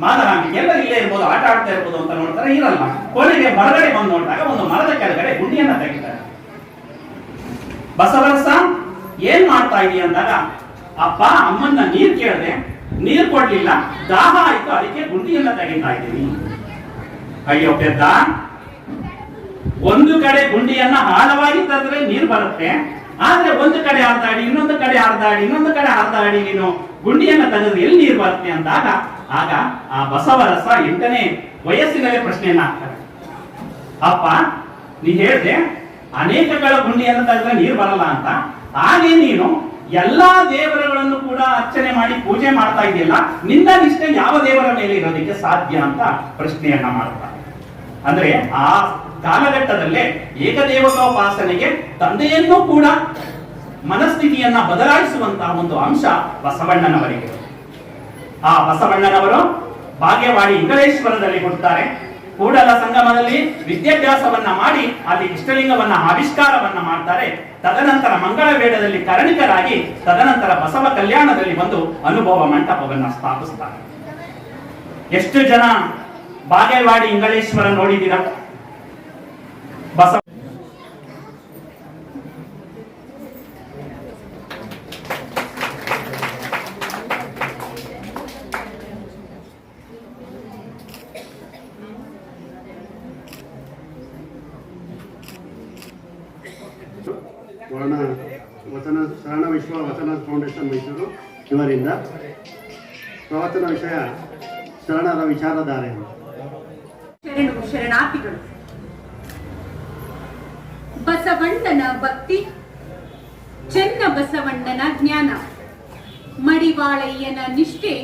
ಮಾದರಾಂಬಿಕೆ ಎಲ್ಲ ಇಲ್ಲೇ ಇರ್ಬೋದು, ಆಟ ಆಡ್ತಾ ಇರ್ಬೋದು ಅಂತ ನೋಡ್ತಾರೆ, ಇರಲ್ಲ. ಕೊನೆಗೆ ಹೊರಗಡೆ ಬಂದು ನೋಡಿದಾಗ ಒಂದು ಮರದ ಕೆಳಗಡೆ ಗುಂಡಿಯನ್ನ ತೆಗಿತಾರೆ. ಬಸವರಸ ಏನ್ ಮಾಡ್ತಾ ಇದೀಯ ಅಂದಾಗ, ಅಪ್ಪ ಅಮ್ಮನ್ನ ನೀರ್ ಕೇಳಿದೆ, ನೀರ್ ಕೊಡ್ಲಿಲ್ಲ, ದಾಹ ಆಯ್ತು, ಅದಕ್ಕೆ ಗುಂಡಿಯನ್ನ ತೆಗಿತಾ ಇದ್ದೀನಿ. ಅಯ್ಯೋ ಪೆದ್ದ, ಒಂದು ಕಡೆ ಗುಂಡಿಯನ್ನ ಆಳವಾಗಿ ತಂದ್ರೆ ನೀರು ಬರುತ್ತೆ, ಆದ್ರೆ ಒಂದು ಕಡೆ ಹರಿದಾಡಿ, ಇನ್ನೊಂದು ಕಡೆ ಹರಿದಾಡಿ, ಇನ್ನೊಂದು ಕಡೆ ಹರಿದಾಡಿ ನೀನು ಗುಂಡಿಯನ್ನ ತೆಗೆದ್ರೆ ಎಲ್ಲಿ ನೀರು ಬರುತ್ತೆ ಅಂದಾಗ, ಆಗ ಆ ಬಸವರಸ 8ನೇ ವಯಸ್ಸಿನಲ್ಲೇ ಪ್ರಶ್ನೆಯನ್ನ ಹಾಕ್ತಾರೆ. ಅಪ್ಪ ನೀ ಹೇಳ್ದೆ ಅನೇಕಗಳ ಗುಂಡಿಯನ್ನು ತೆಗೆದ್ರೆ ನೀರು ಬರಲ್ಲ ಅಂತ, ಹಾಗೆ ನೀನು ಎಲ್ಲಾ ದೇವರುಗಳನ್ನು ಕೂಡ ಅರ್ಚನೆ ಮಾಡಿ ಪೂಜೆ ಮಾಡ್ತಾ ಇದೆಯಲ್ಲ, ನಿನ್ನ ನಿಷ್ಠೆ ಯಾವ ದೇವರ ಮೇಲೆ ಇರೋದಕ್ಕೆ ಸಾಧ್ಯ ಅಂತ ಪ್ರಶ್ನೆಯನ್ನ ಮಾಡ್ತಾರೆ. ಅಂದ್ರೆ ಆ ಕಾಲಘಟ್ಟದಲ್ಲೇ ಏಕದೇವತೋಪಾಸನೆಗೆ ತಂದೆಯನ್ನು ಕೂಡ ಮನಸ್ಥಿತಿಯನ್ನ ಬದಲಾಯಿಸುವಂತಹ ಒಂದು ಅಂಶ ಬಸವಣ್ಣನವರಿಗೆ. ಆ ಬಸವಣ್ಣನವರು ಭಾಗ್ಯವಾಡಿ ಇಂಗಳೇಶ್ವರದಲ್ಲಿ ಹುಟ್ಟುತ್ತಾರೆ. ಕೂಡಲ ಸಂಗಮದಲ್ಲಿ ವಿದ್ಯಾಭ್ಯಾಸವನ್ನ ಮಾಡಿ ಅಲ್ಲಿ ಇಷ್ಟಲಿಂಗವನ್ನ ಆವಿಷ್ಕಾರವನ್ನ ಮಾಡ್ತಾರೆ. ತದನಂತರ ಮಂಗಳ ವೇಡದಲ್ಲಿ ಕರಣಿಕರಾಗಿ, ತದನಂತರ ಬಸವ ಕಲ್ಯಾಣದಲ್ಲಿ ಒಂದು ಅನುಭವ ಮಂಟಪವನ್ನ ಸ್ಥಾಪಿಸ್ತಾರೆ. ಎಷ್ಟು ಜನ ಬಾಗೇವಾಡಿ ಇಂಗಳೇಶ್ವರ ನೋಡಿದ್ದೀರಾ? ಬಸವ ಶರಣ ವಿಶ್ವ ವಚನ ಫೌಂಡೇಶನ್ ಮೈಸೂರು ಇವರಿಂದ ಪ್ರವಚನ ವಿಷಯ ಶರಣರ ವಿಚಾರಧಾರೆ. ಶರಣಾರ್ಥಿಗಳು. ಬಸವಣ್ಣನ ಭಕ್ತಿ, ಚೆನ್ನ ಬಸವಣ್ಣನ ಜ್ಞಾನ, ಮಡಿವಾಳಯ್ಯನ ನಿಷ್ಠೆ,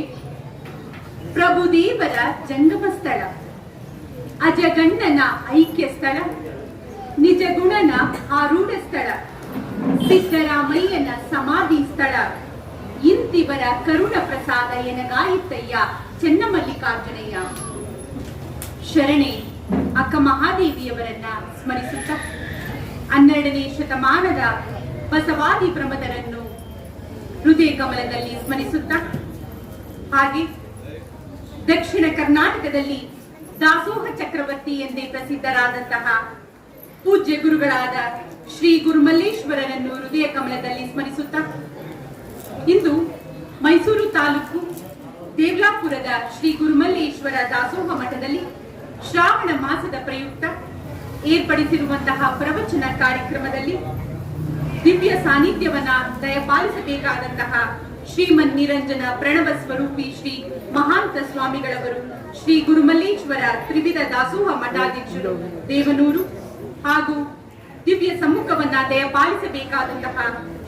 ಪ್ರಭುದೇವರ ಜಂಗಮ ಸ್ಥಳ, ಅಜಗಣ್ಣನ ಐಕ್ಯ ಸ್ಥಳ, ನಿಜಗುಣನ ಆರೂಢ ಸ್ಥಳ, ಸಿದ್ದರಾಮಯ್ಯನ ಸಮಾಧಿ ಸ್ಥಳ, ಇಂತಿವರ ಕರುಣ ಪ್ರಸಾದ ಎನಗಾಯಿತಯ್ಯ ಚೆನ್ನಮಲ್ಲಿಕಾರ್ಜುನಯ್ಯ. ಶರಣೆ ಅಕ್ಕ ಮಹಾದೇವಿಯವರನ್ನ ಸ್ಮರಿಸುತ್ತ 12ನೇ ಶತಮಾನದ ಬಸವಾದಿ ಪ್ರಮದರನ್ನು ಹೃದಯ ಕಮಲದಲ್ಲಿ ಸ್ಮರಿಸುತ್ತ, ಹಾಗೆ ದಕ್ಷಿಣ ಕರ್ನಾಟಕದಲ್ಲಿ ದಾಸೋಹ ಚಕ್ರವರ್ತಿ ಎಂದೇ ಪ್ರಸಿದ್ಧರಾದಂತಹ ಪೂಜ್ಯ ಗುರುಗಳಾದ ಶ್ರೀ ಗುರುಮಲ್ಲೇಶ್ವರರನ್ನು ಹೃದಯ ಕಮಲದಲ್ಲಿ ಸ್ಮರಿಸುತ್ತ, ಇಂದು ಮೈಸೂರು ತಾಲೂಕು ದೇವ್ಲಾಪುರದ ಶ್ರೀ ಗುರುಮಲ್ಲೇಶ್ವರ ದಾಸೋಹ ಮಠದಲ್ಲಿ ಶ್ರಾವಣ ಮಾಸದ ಪ್ರಯುಕ್ತ ಏರ್ಪಡಿಸಿರುವಂತಹ ಪ್ರವಚನ ಕಾರ್ಯಕ್ರಮದಲ್ಲಿ ದಿವ್ಯ ಸಾನ್ನಿಧ್ಯವನ್ನ ದಯಪಾಲಿಸಬೇಕಾದಂತಹ ಶ್ರೀಮನ್ ನಿರಂಜನ ಪ್ರಣವ ಸ್ವರೂಪಿ ಶ್ರೀ ಮಹಾಂತ ಸ್ವಾಮಿಗಳವರು, ಶ್ರೀ ಗುರುಮಲ್ಲೇಶ್ವರ ತ್ರಿವಿಧ ದಾಸೋಹ ಮಠಾಧ್ಯಕ್ಷರು ದೇವನೂರು ಹಾಗೂ ದಿವ್ಯ ಸಮ್ಮುಖವನ್ನ ದಯಪಾಲಿಸಬೇಕಾದಂತಹ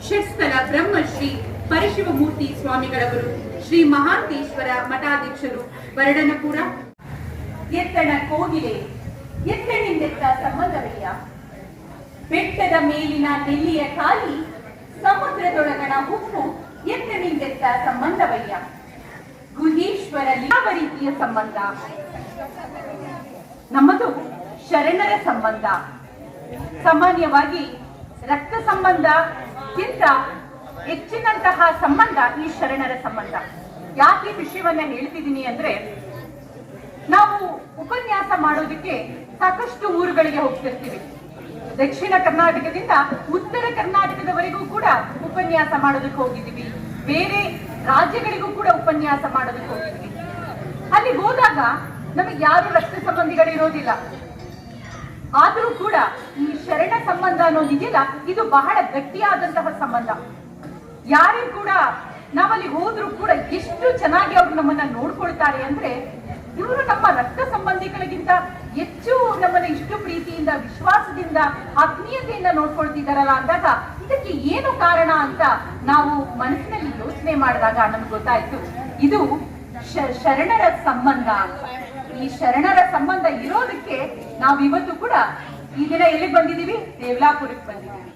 ಷಟ್ಸ್ಥಲ ಬ್ರಹ್ಮಶ್ರೀ ಪರಶಿವಮೂರ್ತಿ ಸ್ವಾಮಿಗಳವರು, ಶ್ರೀ ಮಹಾಂತೇಶ್ವರ ಮಠಾಧ್ಯಕ್ಷರು ವರಡನಪುರ. ಎತ್ತಣ ಕೋಗಿಲೆ ಎತ್ತಣಿಂದೆತ್ತ ಸಂಬಂಧವಯ್ಯ, ಬೆಟ್ಟದ ಮೇಲಿನ ನೆಲ್ಲಿಯ ಖಾಲಿ, ಸಮುದ್ರದೊಳಗಣ ಉಪ್ಪು ಎತ್ತಣಿಂದೆತ್ತ ಸಂಬಂಧವಯ್ಯ. ಗುಹೇಶ್ವರಲ್ಲಿ ಯಾವ ರೀತಿಯ ಸಂಬಂಧ? ನಮ್ಮದು ಶರಣರ ಸಂಬಂಧ. ಸಾಮಾನ್ಯವಾಗಿ ರಕ್ತ ಸಂಬಂಧಕ್ಕಿಂತ ಹೆಚ್ಚಿನಂತಹ ಸಂಬಂಧ ಈ ಶರಣರ ಸಂಬಂಧ. ಯಾಕೆ ವಿಷಯವನ್ನ ಹೇಳ್ತಿದ್ದೀನಿ ಅಂದ್ರೆ, ನಾವು ಉಪನ್ಯಾಸ ಮಾಡೋದಕ್ಕೆ ಸಾಕಷ್ಟು ಊರುಗಳಿಗೆ ಹೋಗ್ತಿರ್ತೀವಿ. ದಕ್ಷಿಣ ಕರ್ನಾಟಕದಿಂದ ಉತ್ತರ ಕರ್ನಾಟಕದವರೆಗೂ ಕೂಡ ಉಪನ್ಯಾಸ ಮಾಡೋದಕ್ಕೆ ಹೋಗಿದ್ದೀವಿ. ಬೇರೆ ರಾಜ್ಯಗಳಿಗೂ ಕೂಡ ಉಪನ್ಯಾಸ ಮಾಡೋದಕ್ಕೆ ಹೋಗಿದ್ದೀವಿ. ಅಲ್ಲಿ ಹೋದಾಗ ನಮಗೆ ಯಾರು ರಕ್ತ ಸಂಬಂಧಿಗಳಿರೋದಿಲ್ಲ. ಆದರೂ ಕೂಡ ಈ ಶರಣ ಸಂಬಂಧ ಅನ್ನೋದಿದೆಯಲ್ಲ, ಇದು ಬಹಳ ಗಟ್ಟಿಯಾದಂತಹ ಸಂಬಂಧ. ಯಾರೇ ಕೂಡ ನಾವಲ್ಲಿ ಹೋದ್ರೂ ಕೂಡ ಎಷ್ಟು ಚೆನ್ನಾಗಿ ಅವ್ರು ನಮ್ಮನ್ನ ನೋಡ್ಕೊಳ್ತಾರೆ ಅಂದ್ರೆ, ಇವರು ನಮ್ಮ ರಕ್ತ ಸಂಬಂಧಿಗಳಿಗಿಂತ ಹೆಚ್ಚು ನಮ್ಮನ್ನ ಇಷ್ಟು ಪ್ರೀತಿಯಿಂದ, ವಿಶ್ವಾಸದಿಂದ, ಆತ್ಮೀಯತೆಯಿಂದ ನೋಡ್ಕೊಳ್ತಿದ್ದಾರಲ್ಲ ಅಂದಾಗ ಇದಕ್ಕೆ ಏನು ಕಾರಣ ಅಂತ ನಾವು ಮನಸ್ಸಿನಲ್ಲಿ ಯೋಚನೆ ಮಾಡಿದಾಗ ನಮ್ಗೆ ಗೊತ್ತಾಯ್ತು, ಇದು ಶರಣರ ಸಂಬಂಧ. ಈ ಶರಣರ ಸಂಬಂಧ ಇರೋದಕ್ಕೆ ನಾವು ಇವತ್ತು ಕೂಡ ಈ ದಿನ ಎಲ್ಲಿ ಬಂದಿದ್ದೀವಿ? ದೇವ್ಲಾಪುರಕ್ಕೆ ಬಂದಿದ್ದೀವಿ.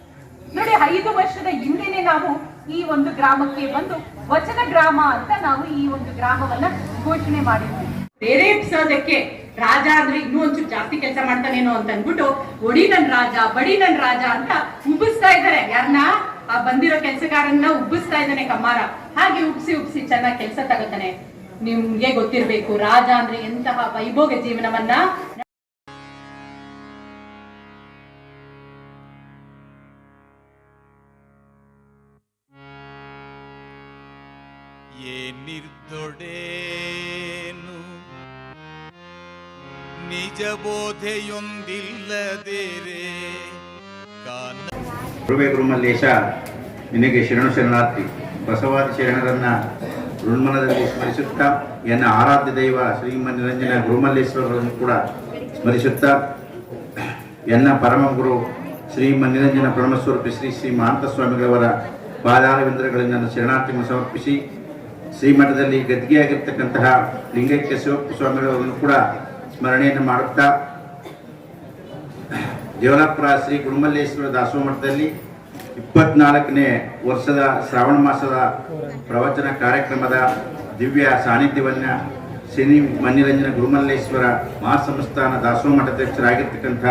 ನೋಡಿ, 5 ವರ್ಷದ ಹಿಂದೆನೆ ನಾವು ಈ ಒಂದು ಗ್ರಾಮಕ್ಕೆ ಬಂದು ವಚನ ಗ್ರಾಮ ಅಂತ ನಾವು ಈ ಒಂದು ಗ್ರಾಮವನ್ನ ಘೋಷಣೆ ಮಾಡಿದ್ವಿ. ಪ್ರೇರೇಪಿಸೋದಕ್ಕೆ ರಾಜ ಅಂದ್ರೆ ಇನ್ನೂ ಒಂಚೂರು ಜಾಸ್ತಿ ಕೆಲಸ ಮಾಡ್ತಾನೇನೋ ಅಂತ ಅನ್ಬಿಟ್ಟು ಒಡಿ ನನ್ ರಾಜ ಬಡಿ ನನ್ ರಾಜ ಅಂತ ಉಬ್ಬಿಸ್ತಾ ಇದ್ದಾರೆ. ಯಾರನ್ನ? ಆ ಬಂದಿರೋ ಕೆಲಸಗಾರನ್ನ ಉಬ್ಬಿಸ್ತಾ ಇದ್ದಾನೆ ಕಮ್ಮಾರ. ಹಾಗೆ ಉಬ್ಸಿ ಚೆನ್ನಾಗಿ ಕೆಲಸ ತಗೋತಾನೆ. ನಿಮ್ಗೆ ಗೊತ್ತಿರ್ಬೇಕು ರಾಜ ಅಂದ್ರೆ ಎಂತಹ ವೈಭೋಗ ಜೀವನವನ್ನ ಏನಿರ್ದೊಡೇನು ನಿಜ ಬೋಧೆಯೊಂದಿಲ್ಲದೇರೆ ಗುರುವೇ ಗುರುಮಲ್ಲೇಶ, ನಿನಗೆ ಶರಣು ಶರಣಾರ್ಥಿ. ಬಸವಾದಿ ಶರಣರನ್ನ ಋಣ್ಮನದಲ್ಲಿ ಸ್ಮರಿಸುತ್ತಾ ಎನ್ನ ಆರಾಧ್ಯ ದೈವ ಶ್ರೀಮನ್ನಿರಂಜನ ಗುರುಮಲ್ಲೇಶ್ವರರನ್ನು ಕೂಡ ಸ್ಮರಿಸುತ್ತಾ ಎನ್ನ ಪರಮ ಗುರು ಶ್ರೀಮನ್ನಿರಂಜನ ಪರಮಸ್ವರೂಪಿ ಶ್ರೀ ಶ್ರೀ ಮಹಾಂತ ಸ್ವಾಮಿಗಳವರ ಪಾದಾರವಿಂದಗಳಲ್ಲಿ ನನ್ನ ಶರಣಾರ್ಥಿಗಳನ್ನು ಸಮರ್ಪಿಸಿ ಶ್ರೀಮಠದಲ್ಲಿ ಗದ್ದಿಗೆಯಾಗಿರ್ತಕ್ಕಂತಹ ಲಿಂಗೈಕ್ಯ ಶಿವಪ್ಪ ಸ್ವಾಮಿಗಳವರನ್ನು ಕೂಡ ಸ್ಮರಣೆಯನ್ನು ಮಾಡುತ್ತಾ ದೇವಲಾಪುರ ಶ್ರೀ ಗುರುಮಲ್ಲೇಶ್ವರ ದಾಸೋಹ ಮಠದಲ್ಲಿ 24ನೇ ವರ್ಷದ ಶ್ರಾವಣ ಮಾಸದ ಪ್ರವಚನ ಕಾರ್ಯಕ್ರಮದ ದಿವ್ಯ ಸಾನ್ನಿಧ್ಯವನ್ನು ಶ್ರೀ ಮನ್ನಿರಂಜನ ಗುರುಮಲ್ಲೇಶ್ವರ ಮಹಾಸಂಸ್ಥಾನ ದಾಸೋಹ ಮಠಾಧ್ಯಕ್ಷರಾಗಿರ್ತಕ್ಕಂಥ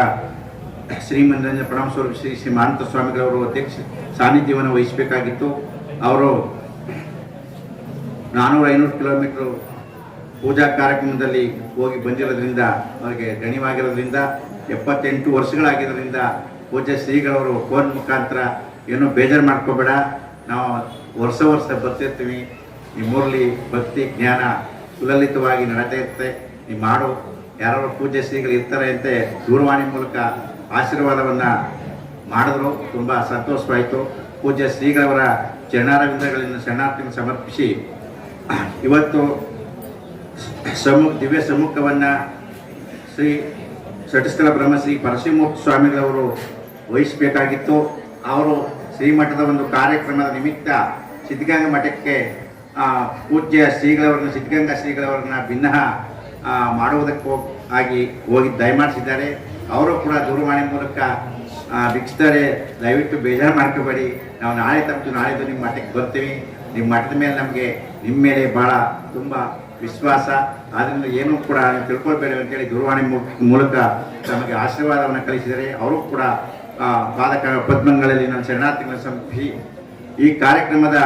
ಶ್ರೀ ಮನ್ನಿರಂಜನ ಪರಮಸ್ವರೂಪ ಶ್ರೀ ಶ್ರೀ ಮಹಾಂತ ಸ್ವಾಮಿಗಳವರು ಅಧ್ಯಕ್ಷ ಸಾನ್ನಿಧ್ಯವನ್ನು ವಹಿಸಬೇಕಾಗಿತ್ತು. ಅವರು 400-500 ಕಿಲೋಮೀಟರ್ ಪೂಜಾ ಕಾರ್ಯಕ್ರಮದಲ್ಲಿ ಹೋಗಿ ಬಂದಿರೋದ್ರಿಂದ ಅವರಿಗೆ ಗಣ್ಯವಾಗಿರೋದ್ರಿಂದ 78 ವರ್ಷಗಳಾಗಿರೋದ್ರಿಂದ ಪೂಜ್ಯ ಶ್ರೀಗಳವರು ಫೋನ್ ಮುಖಾಂತರ ಏನೋ ಬೇಜಾರು ಮಾಡ್ಕೋಬೇಡ, ನಾವು ವರ್ಷ ಬರ್ತಿರ್ತೀವಿ, ನಿಮ್ಮೂರಲ್ಲಿ ಭಕ್ತಿ ಜ್ಞಾನ ಸುಲಲಿತವಾಗಿ ನಡೀತಾ ಇರುತ್ತೆ, ನೀವು ಮಾಡು, ಯಾರು ಪೂಜ್ಯ ಶ್ರೀಗಳು ಇರ್ತಾರೆ ಅಂತ ದೂರವಾಣಿ ಮೂಲಕ ಆಶೀರ್ವಾದವನ್ನು ಮಾಡಿದ್ರು. ತುಂಬ ಸಂತೋಷವಾಯಿತು. ಪೂಜ್ಯ ಶ್ರೀಗಳವರ ಚರಣಾರವಿಂದಗಳನ್ನು ಶರಣಾರ್ಥಿಗಳನ್ನು ಸಮರ್ಪಿಸಿ ಇವತ್ತು ದಿವ್ಯ ಸಮ್ಮುಖವನ್ನು ಶ್ರೀ ಷಟಸ್ಥಳ ಬ್ರಹ್ಮಶ್ರೀ ಪರಶಿವಮೂರ್ತಿ ಸ್ವಾಮಿಗಳವರು ವಹಿಸಬೇಕಾಗಿತ್ತು. ಅವರು ಶ್ರೀಮಠದ ಒಂದು ಕಾರ್ಯಕ್ರಮದ ನಿಮಿತ್ತ ಸಿದ್ಧಗಂಗಾ ಮಠಕ್ಕೆ ಪೂಜ್ಯ ಶ್ರೀಗಳವರನ್ನ ಸಿದ್ಧಗಂಗಾ ಶ್ರೀಗಳವರನ್ನ ಭಿನ್ನ ಮಾಡುವುದಕ್ಕೂ ಆಗಿ ಹೋಗಿ ದಯಮಾಡಿಸಿದ್ದಾರೆ. ಅವರು ಕೂಡ ದೂರವಾಣಿ ಮೂಲಕ ವೀಕ್ಷಿಸ್ತಾರೆ. ದಯವಿಟ್ಟು ಬೇಜಾರು ಮಾಡ್ಕೋಬೇಡಿ, ನಾವು ನಾಳೆ ನಿಮ್ಮ ಮಠಕ್ಕೆ ಬರ್ತೀವಿ, ನಿಮ್ಮ ಮಠದ ಮೇಲೆ ನಮಗೆ ನಿಮ್ಮ ಮೇಲೆ ಭಾಳ ತುಂಬ ವಿಶ್ವಾಸ, ಆದ್ದರಿಂದ ಏನೂ ಕೂಡ ನೀವು ತಿಳ್ಕೊಳ್ಬೇಡಿ ಅಂತೇಳಿ ದೂರವಾಣಿ ಮೂಲಕ ನಮಗೆ ಆಶೀರ್ವಾದವನ್ನು ಕಲಿಸಿದರೆ ಅವರು ಕೂಡ ಪದ್ಮಗಳಲ್ಲಿ ನನ್ನ ಶರಣಾರ್ಥಿಗಳನ್ನು ಸಮರ್ಪಿಸಿ ಈ ಕಾರ್ಯಕ್ರಮದ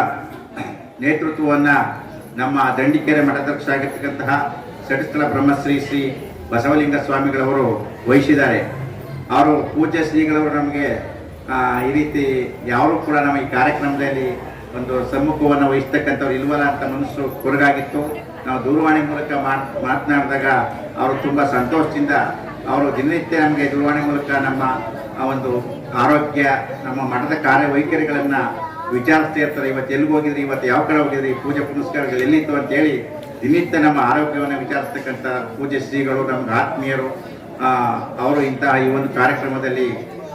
ನೇತೃತ್ವವನ್ನು ನಮ್ಮ ದಂಡಿಕೆರೆ ಮಠಾಧ್ಯಕ್ಷರಾಗಿರ್ತಕ್ಕಂತಹ ಷಟಸ್ಥಳ ಬ್ರಹ್ಮಶ್ರೀ ಶ್ರೀ ಬಸವಲಿಂಗ ಸ್ವಾಮಿಗಳವರು ವಹಿಸಿದ್ದಾರೆ. ಅವರು ಪೂಜ್ಯ ಶ್ರೀಗಳವರು ನಮಗೆ ಈ ರೀತಿ ಯಾರು ಕೂಡ ನಮ್ಮ ಈ ಕಾರ್ಯಕ್ರಮದಲ್ಲಿ ಒಂದು ಸಮ್ಮುಖವನ್ನು ವಹಿಸ್ತಕ್ಕಂಥವ್ರು ಇಲ್ವಲ್ಲ ಅಂತ ಮನಸ್ಸು ಕೊರಗಾಗಿತ್ತು. ನಾವು ದೂರವಾಣಿ ಮೂಲಕ ಮಾತನಾಡಿದಾಗ ಅವರು ತುಂಬ ಸಂತೋಷದಿಂದ ಅವರು ದಿನನಿತ್ಯ ನಮಗೆ ದೂರವಾಣಿ ಮೂಲಕ ನಮ್ಮ ಒಂದು ಆರೋಗ್ಯ, ನಮ್ಮ ಮಠದ ಕಾರ್ಯವೈಖರಿಗಳನ್ನು ವಿಚಾರಿಸ್ತಾ ಇರ್ತಾರೆ. ಇವತ್ತು ಎಲ್ಲಿಗೆ ಹೋಗಿದ್ರಿ, ಇವತ್ತು ಯಾವ ಕಡೆ ಹೋಗಿದ್ರಿ, ಪೂಜೆ ಪುನಸ್ಕಾರಗಳು ಎಲ್ಲಿತ್ತು ಅಂತೇಳಿ ದಿನನಿತ್ಯ ನಮ್ಮ ಆರೋಗ್ಯವನ್ನು ವಿಚಾರಿಸ್ತಕ್ಕಂಥ ಪೂಜ್ಯ ಶ್ರೀಗಳು ನಮ್ಗೆ ಆತ್ಮೀಯರು. ಅವರು ಇಂತಹ ಈ ಒಂದು ಕಾರ್ಯಕ್ರಮದಲ್ಲಿ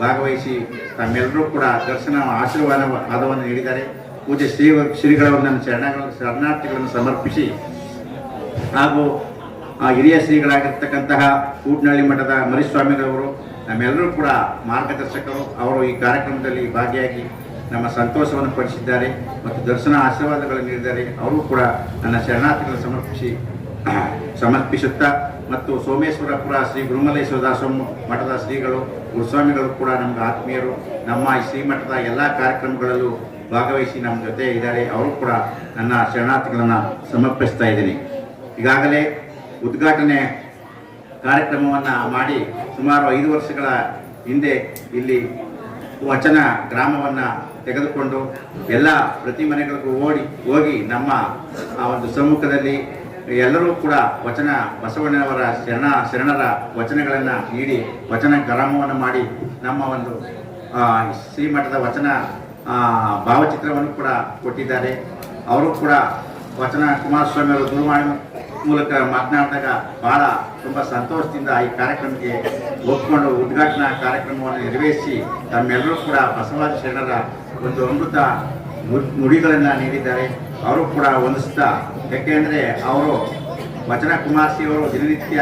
ಭಾಗವಹಿಸಿ ತಮ್ಮೆಲ್ಲರೂ ಕೂಡ ದರ್ಶನ ಆಶೀರ್ವಾದವನ್ನು ನೀಡಿದ್ದಾರೆ. ಪೂಜ್ಯ ಶ್ರೀಗಳವರು ನನ್ನ ಶರಣಾರ್ಥಿಗಳನ್ನು ಸಮರ್ಪಿಸಿ ಹಾಗೂ ಹಿರಿಯ ಶ್ರೀಗಳಾಗಿರ್ತಕ್ಕಂತಹ ಕೂಟ್ನಳ್ಳಿ ಮಠದ ಮರಿಸ್ವಾಮಿಗಳವರು ನಮ್ಮೆಲ್ಲರೂ ಕೂಡ ಮಾರ್ಗದರ್ಶಕರು. ಅವರು ಈ ಕಾರ್ಯಕ್ರಮದಲ್ಲಿ ಭಾಗಿಯಾಗಿ ನಮ್ಮ ಸಂತೋಷವನ್ನು ಪಡಿಸಿದ್ದಾರೆ ಮತ್ತು ದರ್ಶನ ಆಶೀರ್ವಾದಗಳನ್ನು ನೀಡಿದ್ದಾರೆ. ಅವರು ಕೂಡ ನನ್ನ ಶರಣಾರ್ಥಿಗಳನ್ನು ಸಮರ್ಪಿಸುತ್ತಾ ಮತ್ತು ಸೋಮೇಶ್ವರಪುರ ಶ್ರೀ ಗುರುಮಲ್ಲೇಶ್ವರ ದಾಸೋಹ ಮಠದ ಶ್ರೀಗಳು ಗುರುಸ್ವಾಮಿಗಳು ಕೂಡ ನಮ್ಗೆ ಆತ್ಮೀಯರು. ನಮ್ಮ ಈ ಶ್ರೀಮಠದ ಎಲ್ಲ ಕಾರ್ಯಕ್ರಮಗಳಲ್ಲೂ ಭಾಗವಹಿಸಿ ನಮ್ಮ ಜೊತೆ ಇದ್ದಾರೆ. ಅವರು ಕೂಡ ನನ್ನ ಶರಣಾರ್ಥಿಗಳನ್ನು ಸಮರ್ಪಿಸ್ತಾ ಇದ್ದೀನಿ. ಈಗಾಗಲೇ ಉದ್ಘಾಟನೆ ಕಾರ್ಯಕ್ರಮವನ್ನು ಮಾಡಿ ಸುಮಾರು 5 ವರ್ಷಗಳ ಹಿಂದೆ ಇಲ್ಲಿ ವಚನ ಗ್ರಾಮವನ್ನು ತೆಗೆದುಕೊಂಡು ಎಲ್ಲ ಪ್ರತಿ ಮನೆಗಳಿಗೂ ಹೋಗಿ ನಮ್ಮ ಆ ಒಂದು ಸಮ್ಮುಖದಲ್ಲಿ ಎಲ್ಲರೂ ಕೂಡ ವಚನ ಬಸವಣ್ಣನವರ ಶರಣರ ವಚನಗಳನ್ನು ನೀಡಿ ವಚನ ಗ್ರಾಮವನ್ನು ಮಾಡಿ ನಮ್ಮ ಒಂದು ಶ್ರೀಮಠದ ವಚನ ಭಾವಚಿತ್ರವನ್ನು ಕೂಡ ಕೊಟ್ಟಿದ್ದಾರೆ. ಅವರು ಕೂಡ ವಚನ ಕುಮಾರಸ್ವಾಮಿ ಅವರು ದೂರವಾಣಿ ಮೂಲಕ ಮಾತನಾಡಿದಾಗ ಭಾಳ ತುಂಬ ಸಂತೋಷದಿಂದ ಈ ಕಾರ್ಯಕ್ರಮಕ್ಕೆ ಒಪ್ಪಿಕೊಂಡು ಉದ್ಘಾಟನಾ ಕಾರ್ಯಕ್ರಮವನ್ನು ನೆರವೇರಿಸಿ ತಮ್ಮೆಲ್ಲರೂ ಕೂಡ ಬಸವಾದಿ ಶರಣರ ಒಂದು ಅಮೃತ ನುಡಿಗಳನ್ನು ನೀಡಿದ್ದಾರೆ. ಅವರು ಕೂಡ ವಂದಿಸ್ತಾ, ಯಾಕೆಂದರೆ ಅವರು ವಚನ ಕುಮಾರಸಿ ಅವರು ದಿನನಿತ್ಯ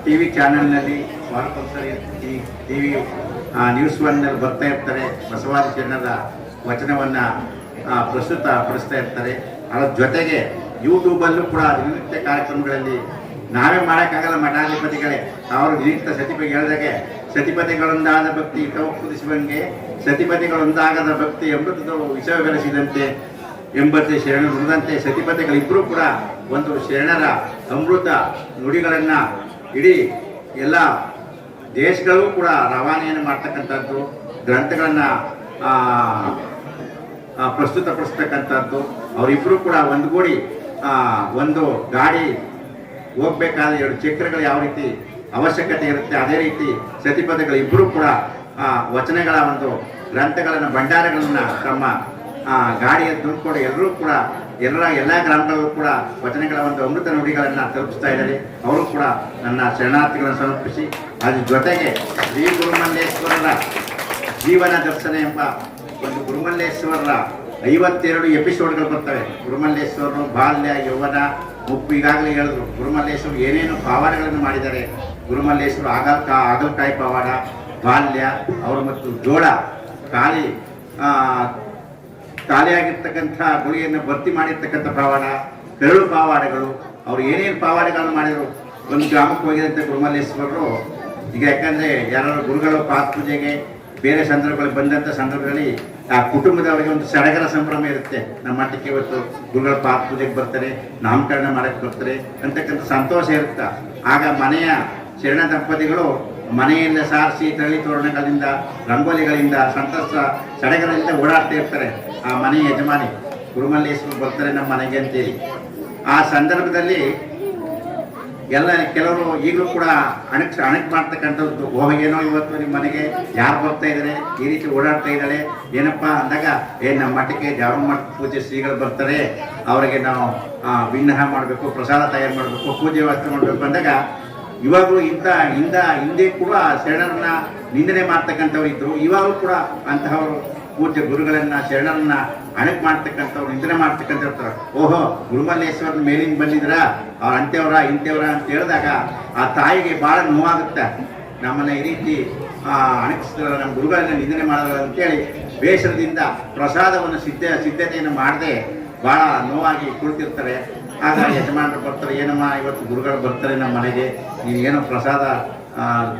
TV ಚಾನೆಲ್ನಲ್ಲಿ ವಾರಕ್ಕೊಂದ್ಸರಿ TV ನ್ಯೂಸ್ ಒನ್ನಲ್ಲಿ ಬರ್ತಾ ಇರ್ತಾರೆ. ಬಸವಾದಿ ಶರಣರ ವಚನವನ್ನು ಪ್ರಸ್ತುತ ಪಡಿಸ್ತಾ ಇರ್ತಾರೆ. ಅದರ ಜೊತೆಗೆ ಯೂಟ್ಯೂಬಲ್ಲೂ ಕೂಡ ದಿನನಿತ್ಯ ಕಾರ್ಯಕ್ರಮಗಳಲ್ಲಿ ನಾವೇ ಮಾಡೋಕ್ಕಾಗಲ್ಲ ಮಠಾಧಿಪತಿಗಳೇ. ಅವರು ದಿನನಿತ್ಯ ಸತಿಪತಿ ಹೇಳಿದಾಗೆ ಸತಿಪತಿಗಳೊಂದಾದ ಭಕ್ತಿ ಕುದಿಸುವಂಗೆ ಸತಿಪತಿಗಳೊಂದಾಗದ ಭಕ್ತಿ ಅಮೃತದ ವಿಷಯ ಬೆಳೆಸಿದಂತೆ ಎಂಬತ್ತೆ ಶರಣರು ನುಡಿದಂತೆ ಸತಿಪತಿಗಳಿಬ್ಬರೂ ಕೂಡ ಒಂದು ಶರಣರ ಅಮೃತ ನುಡಿಗಳನ್ನು ಇಡೀ ಎಲ್ಲ ದೇಶಗಳು ಕೂಡ ರವಾನೆಯನ್ನು ಮಾಡ್ತಕ್ಕಂಥದ್ದು, ಗ್ರಂಥಗಳನ್ನು ಪ್ರಸ್ತುತಪಡಿಸ್ತಕ್ಕಂಥದ್ದು. ಅವರಿಬ್ಬರು ಕೂಡ ಒಂದುಗೂಡಿ ಒಂದು ಗಾಡಿ ಹೋಗ್ಬೇಕಾದ್ರೆ 2 ಚಕ್ರಗಳು ಯಾವ ರೀತಿ ಅವಶ್ಯಕತೆ ಇರುತ್ತೆ, ಅದೇ ರೀತಿ ಸತಿಪದಿಗಳಿಬ್ಬರೂ ಕೂಡ ವಚನಗಳ ಒಂದು ಗ್ರಂಥಗಳನ್ನು ಭಂಡಾರಗಳನ್ನು ತಮ್ಮ ಗಾಡಿಯನ್ನು ತುಂಬಿಕೊಂಡು ಎಲ್ಲರೂ ಕೂಡ ಎಲ್ಲ ಗ್ರಾಮಗಳಲ್ಲೂ ಕೂಡ ವಚನಗಳ ಒಂದು ಅಮೃತ ನುಡಿಗಳನ್ನು ತಲುಪಿಸ್ತಾ ಇದ್ದಾರೆ. ಅವರು ಕೂಡ ನನ್ನ ಶರಣಾರ್ಥಿಗಳನ್ನು ಸಮರ್ಪಿಸಿ ಅದ್ರ ಜೊತೆಗೆ ಶ್ರೀ ಗುರುಮಲ್ಲೇಶ್ವರರ ಜೀವನ ದರ್ಶನ ಎಂಬ ಒಂದು ಗುರುಮಲ್ಲೇಶ್ವರರ 52 ಎಪಿಸೋಡ್ಗಳು ಬರ್ತವೆ. ಗುರುಮಲ್ಲೇಶ್ವರರು ಬಾಲ್ಯ, ಯೌವನ, ಮುಪ್ಪು ಈಗಾಗಲೇ ಹೇಳಿದ್ರು. ಗುರುಮಲ್ಲೇಶ್ವರು ಏನೇನು ಪವಾಡಗಳನ್ನು ಮಾಡಿದ್ದಾರೆ. ಗುರುಮಲ್ಲೇಶ್ವರು ಆಗಲಕಾಯಿ ಪವಾಡ, ಬಾಲ್ಯ, ಅವರು ಮತ್ತು ಜೋಳ ಖಾಲಿಯಾಗಿರ್ತಕ್ಕಂಥ ಗುಳಿಯನ್ನು ಭರ್ತಿ ಮಾಡಿರ್ತಕ್ಕಂಥ ಪವಾಡ, ಕರಳು ಪವಾಡಗಳು, ಅವ್ರು ಏನೇನು ಪವಾಡಗಳನ್ನು ಮಾಡಿದರು. ಒಂದು ಗ್ರಾಮಕ್ಕೆ ಹೋಗಿದಂಥ ಗುರುಮಲ್ಲೇಶ್ವರರು ಈಗ ಯಾಕಂದರೆ ಯಾರು ಗುರುಗಳು ಪಾತ್ ಪೂಜೆಗೆ ಬೇರೆ ಸಂದರ್ಭಗಳಲ್ಲಿ ಬಂದಂಥ ಸಂದರ್ಭದಲ್ಲಿ ಆ ಕುಟುಂಬದವರಿಗೆ ಒಂದು ಸಡಗರ ಸಂಭ್ರಮ ಇರುತ್ತೆ. ನಮ್ಮ ಮಠಕ್ಕೆ ಇವತ್ತು ಗುರುಗಳ ಪಾತ್ ಪೂಜೆಗೆ ಬರ್ತಾರೆ, ನಾಮಕರಣ ಮಾಡಕ್ಕೆ ಬರ್ತಾರೆ ಅಂತಕ್ಕಂಥ ಸಂತೋಷ ಇರುತ್ತೆ. ಆಗ ಮನೆಯ ಶರಣ ದಂಪತಿಗಳು ಮನೆಯಿಂದ ಸಾರಿಸಿ ತಳಿ ತೋರಣಗಳಿಂದ, ರಂಗೋಲಿಗಳಿಂದ, ಸಂತಸ ಸಡಗರದಿಂದ ಓಡಾಡ್ತಾ ಇರ್ತಾರೆ. ಆ ಮನೆಯ ಯಜಮಾನಿ ಗುರುಮಲ್ಲೇಶ್ವರು ಬರ್ತಾರೆ ನಮ್ಮ ಮನೆಗೆ ಅಂತೇಳಿ. ಆ ಸಂದರ್ಭದಲ್ಲಿ ಕೆಲವರು ಈಗಲೂ ಕೂಡ ಅಣಕ್ ಮಾಡ್ತಕ್ಕಂಥದ್ದು, ಹೋಗೇನೋ ಇವತ್ತು ನಿಮ್ಮ ಮನೆಗೆ ಯಾರು ಬರ್ತಾ ಇದ್ದಾರೆ, ಈ ರೀತಿ ಓಡಾಡ್ತಾ ಇದ್ದಾರೆ ಏನಪ್ಪ ಅಂದಾಗ, ನಮ್ಮ ಮಠಕ್ಕೆ ಜಾವ ಮಠ ಪೂಜೆ ಶ್ರೀಗಳು ಬರ್ತಾರೆ, ಅವರಿಗೆ ನಾವು ವಿಗ್ರಹ ಮಾಡಬೇಕು, ಪ್ರಸಾದ ತಯಾರು ಮಾಡಬೇಕು, ಪೂಜೆ ವ್ಯವಸ್ಥೆ ಮಾಡಬೇಕು ಅಂದಾಗ, ಇವಾಗಲೂ ಹಿಂದೆ ಕೂಡ ಶರಣರನ್ನ ನಿಂದನೆ ಮಾಡ್ತಕ್ಕಂಥವ್ರು ಇದ್ರು. ಇವಾಗಲೂ ಕೂಡ ಅಂತಹವರು ಪೂಜ್ಯ ಗುರುಗಳನ್ನ ಶರಣರನ್ನ ಅಣಕ್ ಮಾಡ್ತಕ್ಕಂಥವ್ರು, ನಿಂದನೆ ಮಾಡ್ತಕ್ಕಂಥವ್ರು. ಓಹೋ, ಗುರುಮಲ್ಲೇಶ್ವರನ ಮೇಲಿಂದ ಬಂದಿದ್ರ, ಅವ್ರ ಅಂತ್ಯವರ ಇಂಥವ್ರ ಅಂತ ಹೇಳಿದಾಗ ಆ ತಾಯಿಗೆ ಭಾಳ ನೋವಾಗುತ್ತೆ. ನಮ್ಮನ್ನ ಈ ರೀತಿ ಅಣಕಿಸಿದ್ರ, ನಮ್ಮ ಗುರುಗಳನ್ನ ನಿಂದನೆ ಮಾಡೋದು ಅಂತೇಳಿ ಬೇಸರದಿಂದ ಪ್ರಸಾದವನ್ನು ಸಿದ್ಧತೆಯನ್ನು ಮಾಡದೆ ಭಾಳ ನೋವಾಗಿ ಕುಳಿತಿರ್ತಾರೆ. ಆಗ ಯಜಮಾನರು ಬರ್ತಾರೆ, ಏನಮ್ಮ ಇವತ್ತು ಗುರುಗಳು ಬರ್ತಾರೆ ನಮ್ಮ ಮನೆಗೆ, ನೀನು ಏನೋ ಪ್ರಸಾದ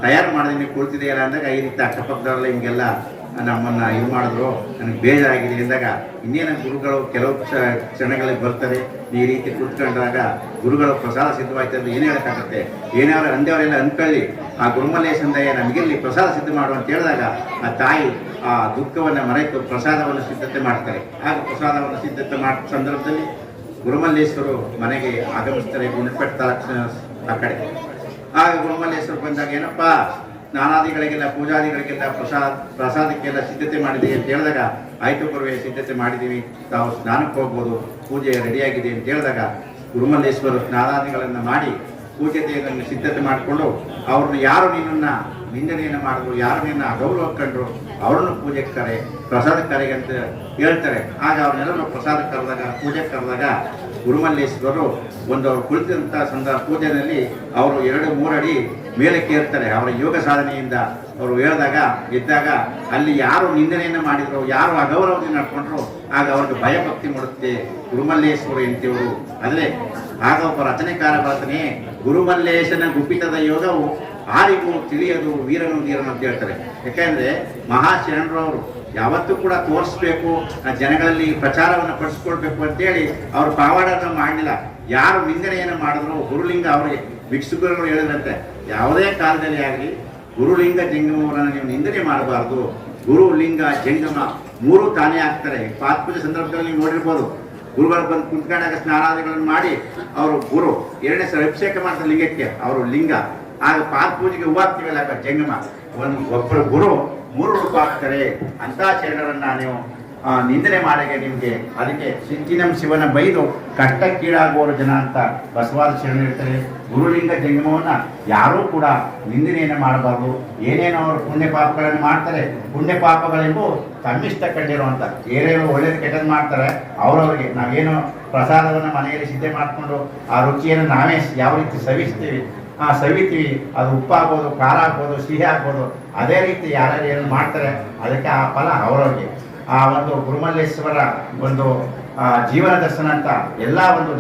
ತಯಾರು ಮಾಡಿದ್ರೆ ನೀವು ಕುಳಿತಿದೆಯಲ್ಲ ಅಂದಾಗ, ಈ ರೀತಿ ಅಕ್ಕಪಕ್ಕದವರೆಲ್ಲ ಹಿಂಗೆಲ್ಲ ನಮ್ಮನ್ನು ಇದು ಮಾಡಿದ್ರು, ನನಗೆ ಬೇಜಾರಾಗಿದೆ ಎಂದಾಗ, ಇನ್ನೇನು ಗುರುಗಳು ಕೆಲವು ಕ್ಷಣಗಳಿಗೆ ಬರ್ತಾರೆ, ಈ ರೀತಿ ಕುತ್ಕೊಂಡಾಗ ಗುರುಗಳು ಪ್ರಸಾದ ಸಿದ್ಧವಾಯ್ತಂದ್ರೆ ಏನು ಹೇಳೋಕ್ಕಾಗತ್ತೆ, ಏನಾದ್ರು ಅಂದೇವರೆಲ್ಲ ಅಂದ್ಕೊಳ್ಳಿ, ಆ ಗುರುಮಲ್ಲೇಶಂದಯ್ಯ ನಮಗಿಲ್ಲಿ ಪ್ರಸಾದ ಸಿದ್ಧ ಮಾಡು ಅಂತ ಹೇಳಿದಾಗ ಆ ತಾಯಿ ಆ ದುಃಖವನ್ನು ಮರೆತು ಪ್ರಸಾದವನ್ನು ಸಿದ್ಧತೆ ಮಾಡ್ತಾರೆ. ಆಗ ಪ್ರಸಾದವನ್ನು ಸಿದ್ಧತೆ ಮಾಡಿದ ಸಂದರ್ಭದಲ್ಲಿ ಗುರುಮಲ್ಲೇಶ್ವರು ಮನೆಗೆ ಆಗಮಿಸ್ತಾರೆ, ಗುಣಪಟ್ಟ ಆ ಕಡೆ. ಆಗ ಗುರುಮಲ್ಲೇಶ್ವರು ಬಂದಾಗ, ಏನಪ್ಪ ಸ್ನಾನಾದಿಗಳಿಗೆಲ್ಲ ಪೂಜಾದಿಗಳಿಗೆಲ್ಲ ಪ್ರಸಾದಕ್ಕೆಲ್ಲ ಸಿದ್ಧತೆ ಮಾಡಿದೆ ಅಂತ ಹೇಳಿದಾಗ, ಆಯ್ತು ಗುರುವೇ ಸಿದ್ಧತೆ ಮಾಡಿದ್ದೀವಿ, ತಾವು ಸ್ನಾನಕ್ಕೆ ಹೋಗ್ಬೋದು, ಪೂಜೆ ರೆಡಿಯಾಗಿದೆ ಅಂತ ಹೇಳಿದಾಗ ಗುರುಮಲ್ಲೇಶ್ವರು ಸ್ನಾನಾದಿಗಳನ್ನು ಮಾಡಿ ಪೂಜೆಯನ್ನು ಸಿದ್ಧತೆ ಮಾಡಿಕೊಂಡು, ಅವ್ರನ್ನ ಯಾರು ನಿನ್ನನ್ನು ನಿಂದನೆಯನ್ನು ಮಾಡಿದ್ರು, ಯಾರು ನಿನ್ನ ಅಗೌರವ ಕಂಡ್ರು ಅವರನ್ನು ಪೂಜೆಗೆ ಕರೆ, ಪ್ರಸಾದಕ್ಕೆ ಕರೆಗೆ ಅಂತ ಹೇಳ್ತಾರೆ. ಆಗ ಅವ್ರನ್ನೆಲ್ಲರೂ ಪ್ರಸಾದಕ್ಕೆ ಕರೆದಾಗ, ಪೂಜೆಗೆ ಕರೆದಾಗ ಗುರುಮಲ್ಲೇಶ್ವರರು ಒಂದು ಅವ್ರು ಕುಳಿತಂಥ ಪೂಜೆಯಲ್ಲಿ ಅವರು 2-3 ಅಡಿ ಮೇಲಕ್ಕೆ ಏರ್ತಾರೆ. ಅವರ ಯೋಗ ಸಾಧನೆಯಿಂದ ಅವರು ಇದ್ದಾಗ ಅಲ್ಲಿ ಯಾರು ನಿಂದನೆಯನ್ನು ಮಾಡಿದ್ರು, ಯಾರು ಅಗೌರವದಿಂದ ನಡ್ಕೊಂಡ್ರು, ಆಗ ಅವ್ರಿಗೆ ಭಯಭಕ್ತಿ ಮೂಡುತ್ತೆ. ಗುರುಮಲ್ಲೇಶ್ವರು ಎಂತಿವರು ಅಲ್ಲೇ. ಆಗ ಒಬ್ಬ ರಚನೆಕಾರ ಬರ್ತಾನೆ, ಗುರುಮಲ್ಲೇಶನ ಗುಪ್ಪಿತದ ಯೋಗವು ಆರಿಗೂ ತಿಳಿಯದು ವೀರನು ಧೀರನು ಅಂತ ಹೇಳ್ತಾರೆ. ಯಾಕೆಂದ್ರೆ ಮಹಾಶರಣರವರು ಯಾವತ್ತೂ ಕೂಡ ತೋರಿಸ್ಬೇಕು, ಜನಗಳಲ್ಲಿ ಪ್ರಚಾರವನ್ನು ಪಡಿಸ್ಕೊಳ್ಬೇಕು ಅಂತೇಳಿ ಅವ್ರು ಪವಾಡವನ್ನು ಮಾಡಲಿಲ್ಲ. ಯಾರು ನಿಂದನೆಯನ್ನು ಮಾಡಿದ್ರು, ಗುರುಲಿಂಗ ಅವರಿಗೆ ಭಿಕ್ಷುಕರು ಹೇಳಿದ್ರಂತೆ, ಯಾವುದೇ ಕಾಲದಲ್ಲಿ ಆಗಲಿ ಗುರುಲಿಂಗ ಜಂಗಮವರನ್ನು ನೀವು ನಿಂದನೆ ಮಾಡಬಾರ್ದು. ಗುರು ಲಿಂಗ ಜಂಗಮ 3 ತಾನೇ ಆಗ್ತಾರೆ. ಪಾತ್ ಪೂಜೆ ಸಂದರ್ಭದಲ್ಲಿ ನೀವು ನೋಡಿರ್ಬೋದು, ಗುರುಗಳು ಬಂದು ಕುಂತ್ಕೊಂಡಾಗ ಸ್ನಾನಾದಿಗಳನ್ನು ಮಾಡಿ ಅವರು ಗುರು 2ನೇ ಸಲ ಅಭಿಷೇಕ ಮಾಡ್ತಾರೆ ಲಿಂಗಕ್ಕೆ, ಅವರು ಲಿಂಗ. ಆಗ ಪಾತ್ ಪೂಜೆಗೆ ಹೂ ಹಾಕ್ತೀವಲ್ಲ ಜಂಗಮ, ಒಬ್ಬರು ಗುರು 3 ರೂಪ ಆಗ್ತಾರೆ. ಅಂತ ಶರಣರನ್ನ ನೀವು ನಿಂದನೆ ಮಾಡಗೆ ನಿಮಗೆ, ಅದಕ್ಕೆ ಸಿಂಚಿನಂ ಶಿವನ ಬೈದು ಕಷ್ಟಕ್ಕೀಡಾಗುವವರು ಜನ ಅಂತ ಬಸವಾದ ಶರಣ ಇರ್ತಾರೆ. ಗುರುಲಿಂಗ ಜಂಗಮವನ್ನ ಯಾರೂ ಕೂಡ ನಿಂದನೆಯನ್ನು ಮಾಡಬಾರ್ದು. ಏನೇನೋ ಅವರು ಪುಣ್ಯ ಪಾಪಗಳನ್ನು ಮಾಡ್ತಾರೆ, ಪುಣ್ಯ ಪಾಪಗಳೆಂಬು ತಮ್ಮಿಷ್ಟ ಕಂಡಿರುವಂತ ಏನೇನೋ ಒಳ್ಳೇದು ಕೆಟ್ಟದ್ದು ಮಾಡ್ತಾರೆ, ಅವರವರಿಗೆ ನಾವೇನೋ ಪ್ರಸಾದವನ್ನು ಮನೆಯಲ್ಲಿ ಸಿದ್ಧೆ ಮಾಡಿಕೊಂಡು ಆ ರುಚಿಯನ್ನು ನಾವೇ ಯಾವ ರೀತಿ ಸವಿತೀವಿ, ಅದು ಉಪ್ಪಾಗ್ಬೋದು, ಖಾರ ಆಗ್ಬೋದು, ಸಿಹಿ ಆಗ್ಬೋದು, ಅದೇ ರೀತಿ ಯಾರ್ಯಾರು ಏನು ಮಾಡ್ತಾರೆ ಅದಕ್ಕೆ ಆ ಫಲ ಅವರವ್ರಿಗೆ. ಆ ಒಂದು ಗುರುಮಲ್ಲೇಶ್ವರ ಒಂದು ಜೀವನ ದರ್ಶನ ಅಂತ ಎಲ್ಲ ಒಂದು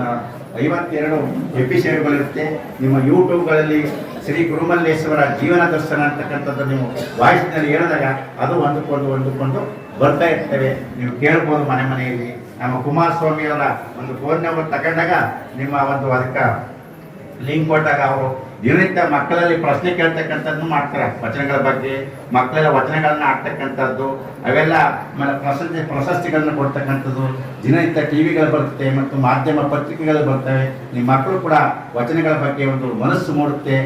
52 ಎಪಿಸೋಡ್ಗಳಿರುತ್ತೆ. ನಿಮ್ಮ ಯೂಟ್ಯೂಬ್ಗಳಲ್ಲಿ ಶ್ರೀ ಗುರುಮಲ್ಲೇಶ್ವರ ಜೀವನ ದರ್ಶನ ಅಂತಕ್ಕಂಥದ್ದು ನೀವು ವಾಯ್ಸ್ನಲ್ಲಿ ಹೇಳಿದಾಗ ಅದು ಒಂದಕ್ಕೊಂದು ಬರ್ತಾ ಇರ್ತವೆ. ನೀವು ಕೇಳ್ಬೋದು ಮನೆಯಲ್ಲಿ. ನಮ್ಮ ಕುಮಾರಸ್ವಾಮಿಯವರ ಒಂದು ಫೋನ್ ನಂಬರ್ ತಗೊಂಡಾಗ ನಿಮ್ಮ ಒಂದು ಅದಕ್ಕೆ ಲಿಂಕ್ ಕೊಟ್ಟಾಗ ಅವರು ದಿನನಿತ್ಯ ಮಕ್ಕಳಲ್ಲಿ ಪ್ರಶ್ನೆ ಕೇಳ್ತಕ್ಕಂಥದ್ದು ಮಾಡ್ತಾರೆ. ವಚನಗಳ ಬಗ್ಗೆ ಮಕ್ಕಳೆಲ್ಲ ವಚನಗಳನ್ನ ಆಡ್ತಕ್ಕಂಥದ್ದು ಅವೆಲ್ಲ ಪ್ರಶಸ್ತಿಗಳನ್ನ ಕೊಡ್ತಕ್ಕಂಥದ್ದು ದಿನನಿತ್ಯ ಟಿವಿಗಳು ಬರ್ತವೆ ಮತ್ತು ಮಾಧ್ಯಮ ಪತ್ರಿಕೆಗಳು ಬರ್ತವೆ. ನಿಮ್ಮ ಮಕ್ಕಳು ಕೂಡ ವಚನಗಳ ಬಗ್ಗೆ ಒಂದು ಮನಸ್ಸು ಮೂಡುತ್ತೆ.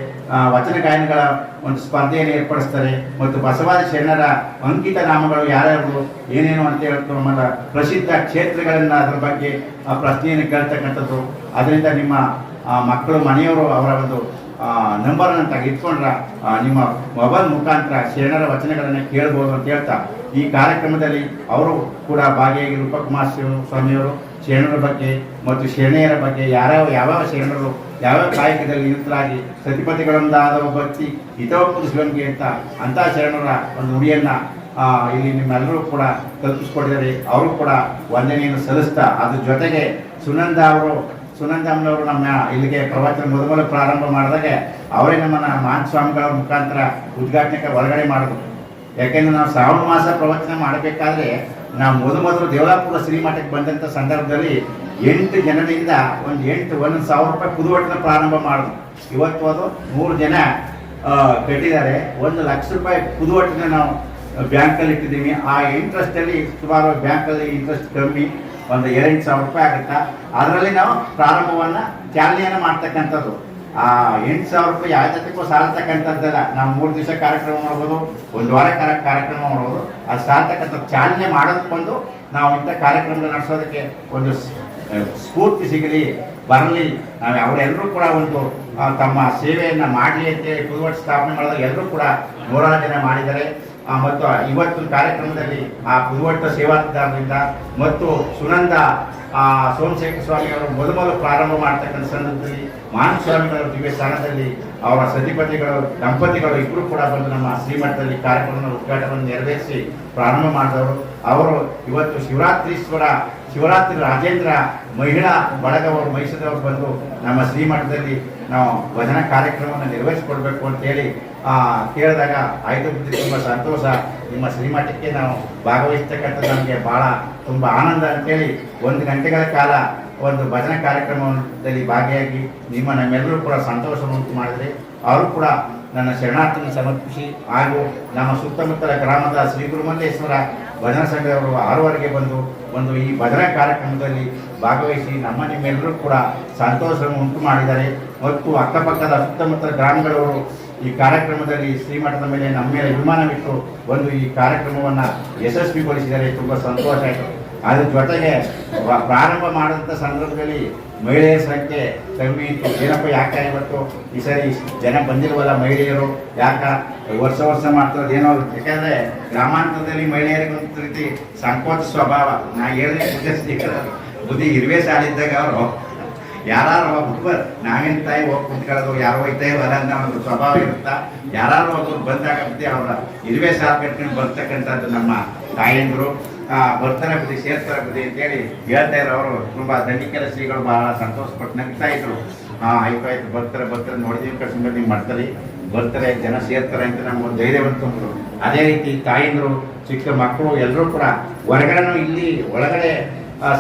ವಚನ ಗಾಯನಗಳ ಒಂದು ಸ್ಪರ್ಧೆಯನ್ನು ಏರ್ಪಡಿಸ್ತಾರೆ ಮತ್ತು ಬಸವಾದಿ ಶರಣರ ಅಂಕಿತ ನಾಮಗಳು ಯಾರ್ಯಾರು ಏನೇನು ಅಂತ ಹೇಳ್ತು ಆಮೇಲೆ ಪ್ರಸಿದ್ಧ ಕ್ಷೇತ್ರಗಳನ್ನ ಅದರ ಬಗ್ಗೆ ಪ್ರಶ್ನೆಯನ್ನು ಕೇಳ್ತಕ್ಕಂಥದ್ದು. ಅದರಿಂದ ನಿಮ್ಮ ಮಕ್ಕಳು ಮನೆಯವರು ಅವರ ಒಂದು ನಂಬರನ್ನು ತೆಗೆದುಕೊಂಡ್ರ ನಿಮ್ಮ ಮೊಬೈಲ್ ಮುಖಾಂತರ ಶರಣರ ವಚನಗಳನ್ನು ಕೇಳ್ಬೋದು ಅಂತ ಹೇಳ್ತಾ ಈ ಕಾರ್ಯಕ್ರಮದಲ್ಲಿ ಅವರು ಕೂಡ ಭಾಗಿಯಾಗಿ ರೂಪಕುಮಾರ ಸ್ವಾಮಿಯವರು ಶರಣರ ಬಗ್ಗೆ ಮತ್ತು ಶರಣೆಯರ ಬಗ್ಗೆ ಯಾವ್ಯಾವ ಶರಣರು ಯಾವ್ಯಾವ ಕಾಯಕದಲ್ಲಿ ನಿರತರಾಗಿ ಸತಿಪತಿಗಳೊಂದಾದ ಭಕ್ತಿ ಹಿತೋಪುರಿಸುವಂಗೆ ಅಂತ ಶರಣರ ಒಂದು ನುಡಿಯನ್ನು ಇಲ್ಲಿ ನಿಮ್ಮೆಲ್ಲರೂ ಕೂಡ ಕಲ್ಪಿಸ್ಕೊಟ್ಟಿದ್ದಾರೆ. ಅವರು ಕೂಡ ವಂದನೆಯನ್ನು ಸಲ್ಲಿಸ್ತಾ ಅದ್ರ ಜೊತೆಗೆ ಸುನಂದಮ್ಮನವರು ನಮ್ಮ ಇಲ್ಲಿಗೆ ಪ್ರವಚನ ಮೊದಲು ಪ್ರಾರಂಭ ಮಾಡಿದಾಗ ಅವರೇ ನಮ್ಮನ್ನು ಮಹಾನ್ ಸ್ವಾಮಿಗಳ ಮುಖಾಂತರ ಉದ್ಘಾಟನೆಗೆ ಹೊರಗಡೆ ಮಾಡಿದ್ರು. ಯಾಕೆಂದ್ರೆ ನಾವು ಶ್ರಾವಣ ಮಾಸ ಪ್ರವಚನ ಮಾಡಬೇಕಾದ್ರೆ ನಾವು ಮೊದಲು ದೇವಲಾಪುರ ಶ್ರೀಮಠಕ್ಕೆ ಬಂದಂಥ ಸಂದರ್ಭದಲ್ಲಿ 8 ಜನರಿಂದ ಒಂದು 1,000 ರೂಪಾಯಿ ಪುದುವಟ್ಟನ ಪ್ರಾರಂಭ ಮಾಡಿದ್ರು. ಇವತ್ತು ಅದು 100 ಜನ ಕಟ್ಟಿದ್ದಾರೆ. 1 ಲಕ್ಷ ರೂಪಾಯಿ ಪುದುವಟ್ಟನ ನಾವು ಬ್ಯಾಂಕಲ್ಲಿ ಇಟ್ಟಿದ್ದೀವಿ. ಆ ಇಂಟ್ರೆಸ್ಟಲ್ಲಿ ಸುಮಾರು ಬ್ಯಾಂಕಲ್ಲಿ ಇಂಟ್ರೆಸ್ಟ್ ಕಮ್ಮಿ, ಒಂದು 2,000 ರೂಪಾಯಿ ಆಗುತ್ತಾ. ಅದರಲ್ಲಿ ನಾವು ಪ್ರಾರಂಭವನ್ನು ಚಾಲನೆಯನ್ನು ಮಾಡ್ತಕ್ಕಂಥದ್ದು. ಆ 8,000 ರೂಪಾಯಿ ಯಾವ ಜೊತೆಗೂ ಸಾಲ್ತಕ್ಕಂಥದ್ದಲ್ಲ. ನಾವು 3 ದಿವಸ ಕಾರ್ಯಕ್ರಮ ಮಾಡ್ಬೋದು, 1 ವಾರ ಕಾರ್ಯಕ್ರಮ ಮಾಡ್ಬೋದು. ಅದು ಸಾಲ್ತಕ್ಕಂಥ ಚಾಲನೆ ಮಾಡೋದಕ್ಕೊಂದು ನಾವು ಇಂಥ ಕಾರ್ಯಕ್ರಮ ನಡೆಸೋದಕ್ಕೆ ಒಂದು ಸ್ಫೂರ್ತಿ ಸಿಗಲಿ, ಬರಲಿ. ನಾವು ಅವರೆಲ್ಲರೂ ಕೂಡ ಒಂದು ತಮ್ಮ ಸೇವೆಯನ್ನು ಮಾಡಲಿ ಅಂತೇಳಿ ಪುದುವಟ್ಟು ಸ್ಥಾಪನೆ ಮಾಡಿದಾಗ ಎಲ್ಲರೂ ಕೂಡ 100 ಜನ ಮಾಡಿದ್ದಾರೆ. ಮತ್ತು ಇವತ್ತು ಕಾರ್ಯಕ್ರಮದಲ್ಲಿ ಆ ಪುದುವಟ್ಟ ಸೇವಾದಾರರಿಂದ ಮತ್ತು ಸುನಂದ ಸೋಮಶೇಖರ ಸ್ವಾಮಿಯವರು ಮೊದಲು ಪ್ರಾರಂಭ ಮಾಡ್ತಕ್ಕಂಥ ಸಂದರ್ಭದಲ್ಲಿ ಮಹಾನ್ ಸ್ವಾಮಿಗಳ ದಿವ್ಯ ಸ್ಥಾನದಲ್ಲಿ ಅವರ ಸತಿಪತಿಗಳು ದಂಪತಿಗಳು ಇಬ್ಬರು ಕೂಡ ಬಂದು ನಮ್ಮ ಶ್ರೀಮಠದಲ್ಲಿ ಕಾರ್ಯಕ್ರಮದ ಉದ್ಘಾಟನೆಯನ್ನು ನೆರವೇರಿಸಿ ಪ್ರಾರಂಭ ಮಾಡಿದವರು. ಅವರು ಇವತ್ತು ಶಿವರಾತ್ರಿ ರಾಜೇಂದ್ರ ಮಹಿಳಾ ಬಳಗವರು ಮೈಸೂರವರು ಬಂದು ನಮ್ಮ ಶ್ರೀಮಠದಲ್ಲಿ ನಾವು ಭಜನಾ ಕಾರ್ಯಕ್ರಮವನ್ನು ನಿರ್ವಹಿಸಿಕೊಡ್ಬೇಕು ಅಂತೇಳಿ ಕೇಳಿದಾಗ ಆಯ್ತು ಬುದ್ಧಿ ತುಂಬ ಸಂತೋಷ. ನಿಮ್ಮ ಶ್ರೀಮಠಕ್ಕೆ ನಾವು ಭಾಗವಹಿಸ್ತಕ್ಕಂಥದ್ದು ನಮಗೆ ಭಾಳ ತುಂಬ ಆನಂದ ಅಂತೇಳಿ 1 ಗಂಟೆಗಳ ಕಾಲ ಒಂದು ಭಜನಾ ಕಾರ್ಯಕ್ರಮದಲ್ಲಿ ಭಾಗಿಯಾಗಿ ನಮ್ಮೆಲ್ಲರೂ ಕೂಡ ಸಂತೋಷವನ್ನು ಉಂಟು ಮಾಡಿದರೆ ಅವರು ಕೂಡ ನನ್ನ ಶರಣಾರ್ಥಿಯನ್ನು ಸಮರ್ಪಿಸಿ ಹಾಗೂ ನಮ್ಮ ಸುತ್ತಮುತ್ತಲ ಗ್ರಾಮದ ಶ್ರೀ ಗುರುಮಲ್ಲೇಶ್ವರ ಭಜನಾ ಸಂಘದವರು 6ವರೆಗೆ ಬಂದು ಈ ಭಜನಾ ಕಾರ್ಯಕ್ರಮದಲ್ಲಿ ಭಾಗವಹಿಸಿ ನಿಮ್ಮೆಲ್ಲರೂ ಕೂಡ ಸಂತೋಷವನ್ನು ಉಂಟು ಮಾಡಿದ್ದಾರೆ. ಮತ್ತು ಅಕ್ಕಪಕ್ಕದ ಸುತ್ತಮುತ್ತಲ ಗ್ರಾಮಗಳವರು ಈ ಕಾರ್ಯಕ್ರಮದಲ್ಲಿ ಶ್ರೀಮಠದ ಮೇಲೆ ನಮ್ಮ ಮೇಲೆ ಅಭಿಮಾನವಿಟ್ಟು ಈ ಕಾರ್ಯಕ್ರಮವನ್ನು ಯಶಸ್ವಿಗೊಳಿಸಿದರೆ ತುಂಬ ಸಂತೋಷ ಆಯಿತು. ಅದ್ರ ಜೊತೆಗೆ ಪ್ರಾರಂಭ ಮಾಡಿದಂಥ ಸಂದರ್ಭದಲ್ಲಿ ಮಹಿಳೆಯರ ಸಂಖ್ಯೆ ಕಮ್ಮಿ ಇತ್ತು. ಏನಪ್ಪ ಯಾಕೆ ಇವತ್ತು ಈ ಸರಿ ಜನ ಬಂದಿರುವಲ್ಲ ಮಹಿಳೆಯರು ವರ್ಷ ಮಾಡ್ತಾರೆ ಏನೋ. ಯಾಕಂದರೆ ಗ್ರಾಮಾಂತರದಲ್ಲಿ ಮಹಿಳೆಯರಿಗೆ ಒಂದು ರೀತಿ ಸಂಕೋಚ ಸ್ವಭಾವ. ನಾ ಹೇಳಿದ್ರೆ ಬುದ್ಧಿ ಇರುವೆ ಸಾಲಿದ್ದಾಗ ಅವರು ಯಾರು ಹುಡುಗರು ನಾವೇನು ತಾಯಿ ಹೋಗಿ ಕುತ್ಕೊಳ್ಳೋದು ಯಾರೋ ಹೋಗ್ತಾಯಿ ಬರಲ್ಲ ಒಂದು ಸ್ವಭಾವ ಇರುತ್ತಾ. ಯಾರು ಒಬ್ಬರು ಬಂದಾಗ ಬುದ್ಧಿ ಅವರ ಇರುವೆ ಸಾಲು ಕಟ್ಕೊಂಡು ಬರ್ತಕ್ಕಂಥದ್ದು ನಮ್ಮ ತಾಯಂದರು ಬರ್ತಾರೆ ಬುದ್ಧಿ ಸೇರ್ತಾರೆ ಬುದ್ಧಿ ಅಂತೇಳಿ ಹೇಳ್ತಾ ಇದ್ರು. ಅವರು ತುಂಬ ದಂಡಿಕೆಲ ಶ್ರೀಗಳು ಬಹಳ ಸಂತೋಷಪಟ್ಟು ನಗ್ತಾ ಇದ್ರು. ಆಯ್ತು ಬರ್ತಾರೆ ನೋಡಿದೀವಿ ಕಳ್ಸಿಂದ ನೀವು ಮಾಡ್ತಾರೆ ಬರ್ತಾರೆ ಜನ ಸೇರ್ತಾರೆ ಅಂತ ನಮ್ಗೊಂದು ಧೈರ್ಯವಂತರು. ಅದೇ ರೀತಿ ತಾಯಂದರು ಚಿಕ್ಕ ಮಕ್ಕಳು ಎಲ್ಲರೂ ಕೂಡ ಹೊರಗಡೆನೂ ಇಲ್ಲಿ ಒಳಗಡೆ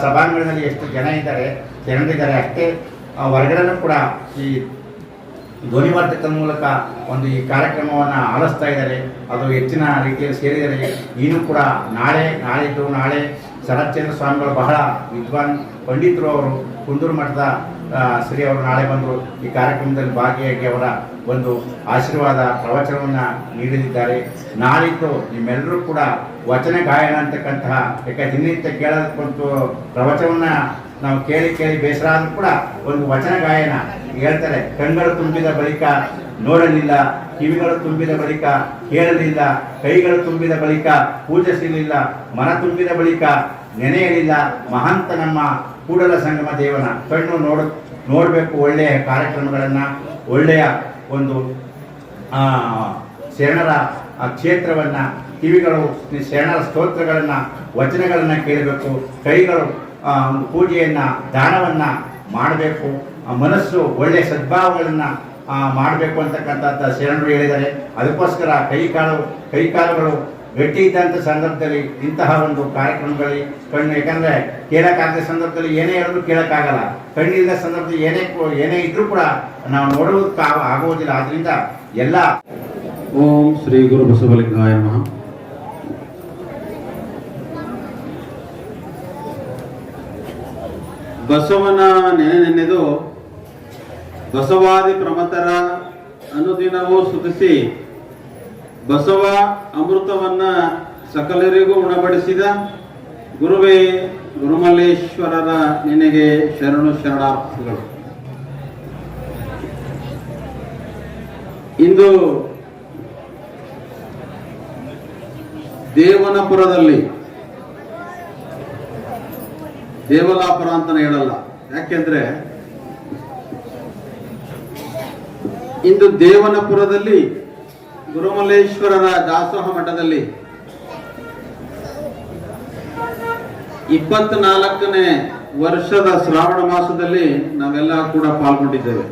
ಸಭಾಂಗಣದಲ್ಲಿ ಎಷ್ಟು ಜನ ಇದ್ದಾರೆ ಜನರಿದ್ದಾರೆ ಅಷ್ಟೇ ಹೊರಗಡೆನೂ ಕೂಡ ಈ ಧ್ವನಿವರ್ಧಕದ ಮೂಲಕ ಈ ಕಾರ್ಯಕ್ರಮವನ್ನು ಆಲಿಸ್ತಾ ಇದ್ದಾರೆ. ಅದು ಹೆಚ್ಚಿನ ರೀತಿಯಲ್ಲಿ ಸೇರಿದರೆ ಇನ್ನೂ ಕೂಡ ನಾಳೆ ಶರತ್ಚಂದ್ರ ಸ್ವಾಮಿಗಳು ಬಹಳ ವಿದ್ವಾನ್ ಪಂಡಿತರು ಅವರು ಕುಂದೂರು ಮಠದ ಶ್ರೀ ಅವರು ನಾಳೆ ಬಂದು ಈ ಕಾರ್ಯಕ್ರಮದಲ್ಲಿ ಭಾಗಿಯಾಗಿ ಅವರ ಒಂದು ಆಶೀರ್ವಾದ ಪ್ರವಚನವನ್ನು ನೀಡಲಿದ್ದಾರೆ. ನಾಳಿದ್ದು ನಿಮ್ಮೆಲ್ಲರೂ ಕೂಡ ವಚನ ಗಾಯನ ಅಂತಕ್ಕಂತಹ ದಿನನಿತ್ಯ ಕೇಳೋದಕ್ಕಂತೂ ಪ್ರವಚನವನ್ನು ನಾವು ಕೇಳಿ ಬೇಸರ ಆದರೂ ಕೂಡ ಒಂದು ವಚನ ಗಾಯನ ಹೇಳ್ತಾರೆ. ಕಣ್ಗಳು ತುಂಬಿದ ಬಳಿಕ ನೋಡಲಿಲ್ಲ, ಕಿವಿಗಳು ತುಂಬಿದ ಬಳಿಕ ಕೇಳಲಿಲ್ಲ, ಕೈಗಳು ತುಂಬಿದ ಬಳಿಕ ಪೂಜಿಸಲಿಲ್ಲ, ಮನ ತುಂಬಿದ ಬಳಿಕ ನೆನೆಯಲಿಲ್ಲ. ಮಹಾಂತ ನಮ್ಮ ಕೂಡಲ ಸಂಗಮ ದೇವನ ಕಣ್ಣು ನೋಡಬೇಕು ಒಳ್ಳೆಯ ಕಾರ್ಯಕ್ರಮಗಳನ್ನು, ಒಳ್ಳೆಯ ಒಂದು ಶರಣರ ಕ್ಷೇತ್ರವನ್ನು, ಕಿವಿಗಳು ಶರಣರ ಸ್ತೋತ್ರಗಳನ್ನು ವಚನಗಳನ್ನು ಕೇಳಬೇಕು, ಕೈಗಳು ಒಂದು ಪೂಜೆಯನ್ನು ದಾನವನ್ನು ಮಾಡಬೇಕು, ಮನಸ್ಸು ಒಳ್ಳೆಯ ಸದ್ಭಾವಗಳನ್ನು ಮಾಡಬೇಕು ಅಂತಕ್ಕಂಥದ್ದು ಶರಣರು ಹೇಳಿದ್ದಾರೆ. ಅದಕ್ಕೋಸ್ಕರ ಕೈಕಾಲುಗಳು ಗಟ್ಟಿ ಇದ್ದಂಥ ಸಂದರ್ಭದಲ್ಲಿ ಇಂತಹ ಒಂದು ಕಾರ್ಯಕ್ರಮಗಳಲ್ಲಿ ಯಾಕಂದರೆ ಕೇಳೋಕ್ಕಾಗದ ಸಂದರ್ಭದಲ್ಲಿ ಏನೇ ಹೇಳಿದ್ರು ಕೇಳೋಕ್ಕಾಗಲ್ಲ, ಕಣ್ಣಿಲ್ಲದ ಸಂದರ್ಭದಲ್ಲಿ ಏನೇ ಇದ್ರೂ ಕೂಡ ನಾವು ನೋಡುವುದಕ್ಕೆ ಆಗುವುದಿಲ್ಲ. ಆದ್ದರಿಂದ ಎಲ್ಲ ಓಂ ಶ್ರೀ ಗುರು ಬಸವಲಿಂಗಾಯ ನಮಃ. ಬಸವನ ನೆನೆದು ಬಸವಾದಿ ಪ್ರಮತರ ಅನುದಿನವೂ ಸ್ತುತಿಸಿ ಬಸವ ಅಮೃತವನ್ನ ಸಕಲರಿಗೂ ಉಣಬಡಿಸಿದ ಗುರುವೇ ಗುರುಮಲ್ಲೇಶ್ವರರ ನಿನಗೆ ಶರಣು ಶರಣಾರ್ಥಿಗಳು. ಇಂದು ದೇವನಪುರದಲ್ಲಿ, ದೇವಲಾಪುರ ಅಂತಾನೆ ಹೇಳಲ್ಲ, ಯಾಕೆಂದ್ರೆ ಇಂದು ದೇವನಪುರದಲ್ಲಿ ಗುರುಮಲ್ಲೇಶ್ವರರ ದಾಸೋಹ ಮಠದಲ್ಲಿ 24ನೇ ವರ್ಷದ ಶ್ರಾವಣ ಮಾಸದಲ್ಲಿ ನಾವೆಲ್ಲ ಕೂಡ ಪಾಲ್ಗೊಂಡಿದ್ದೇವೆ.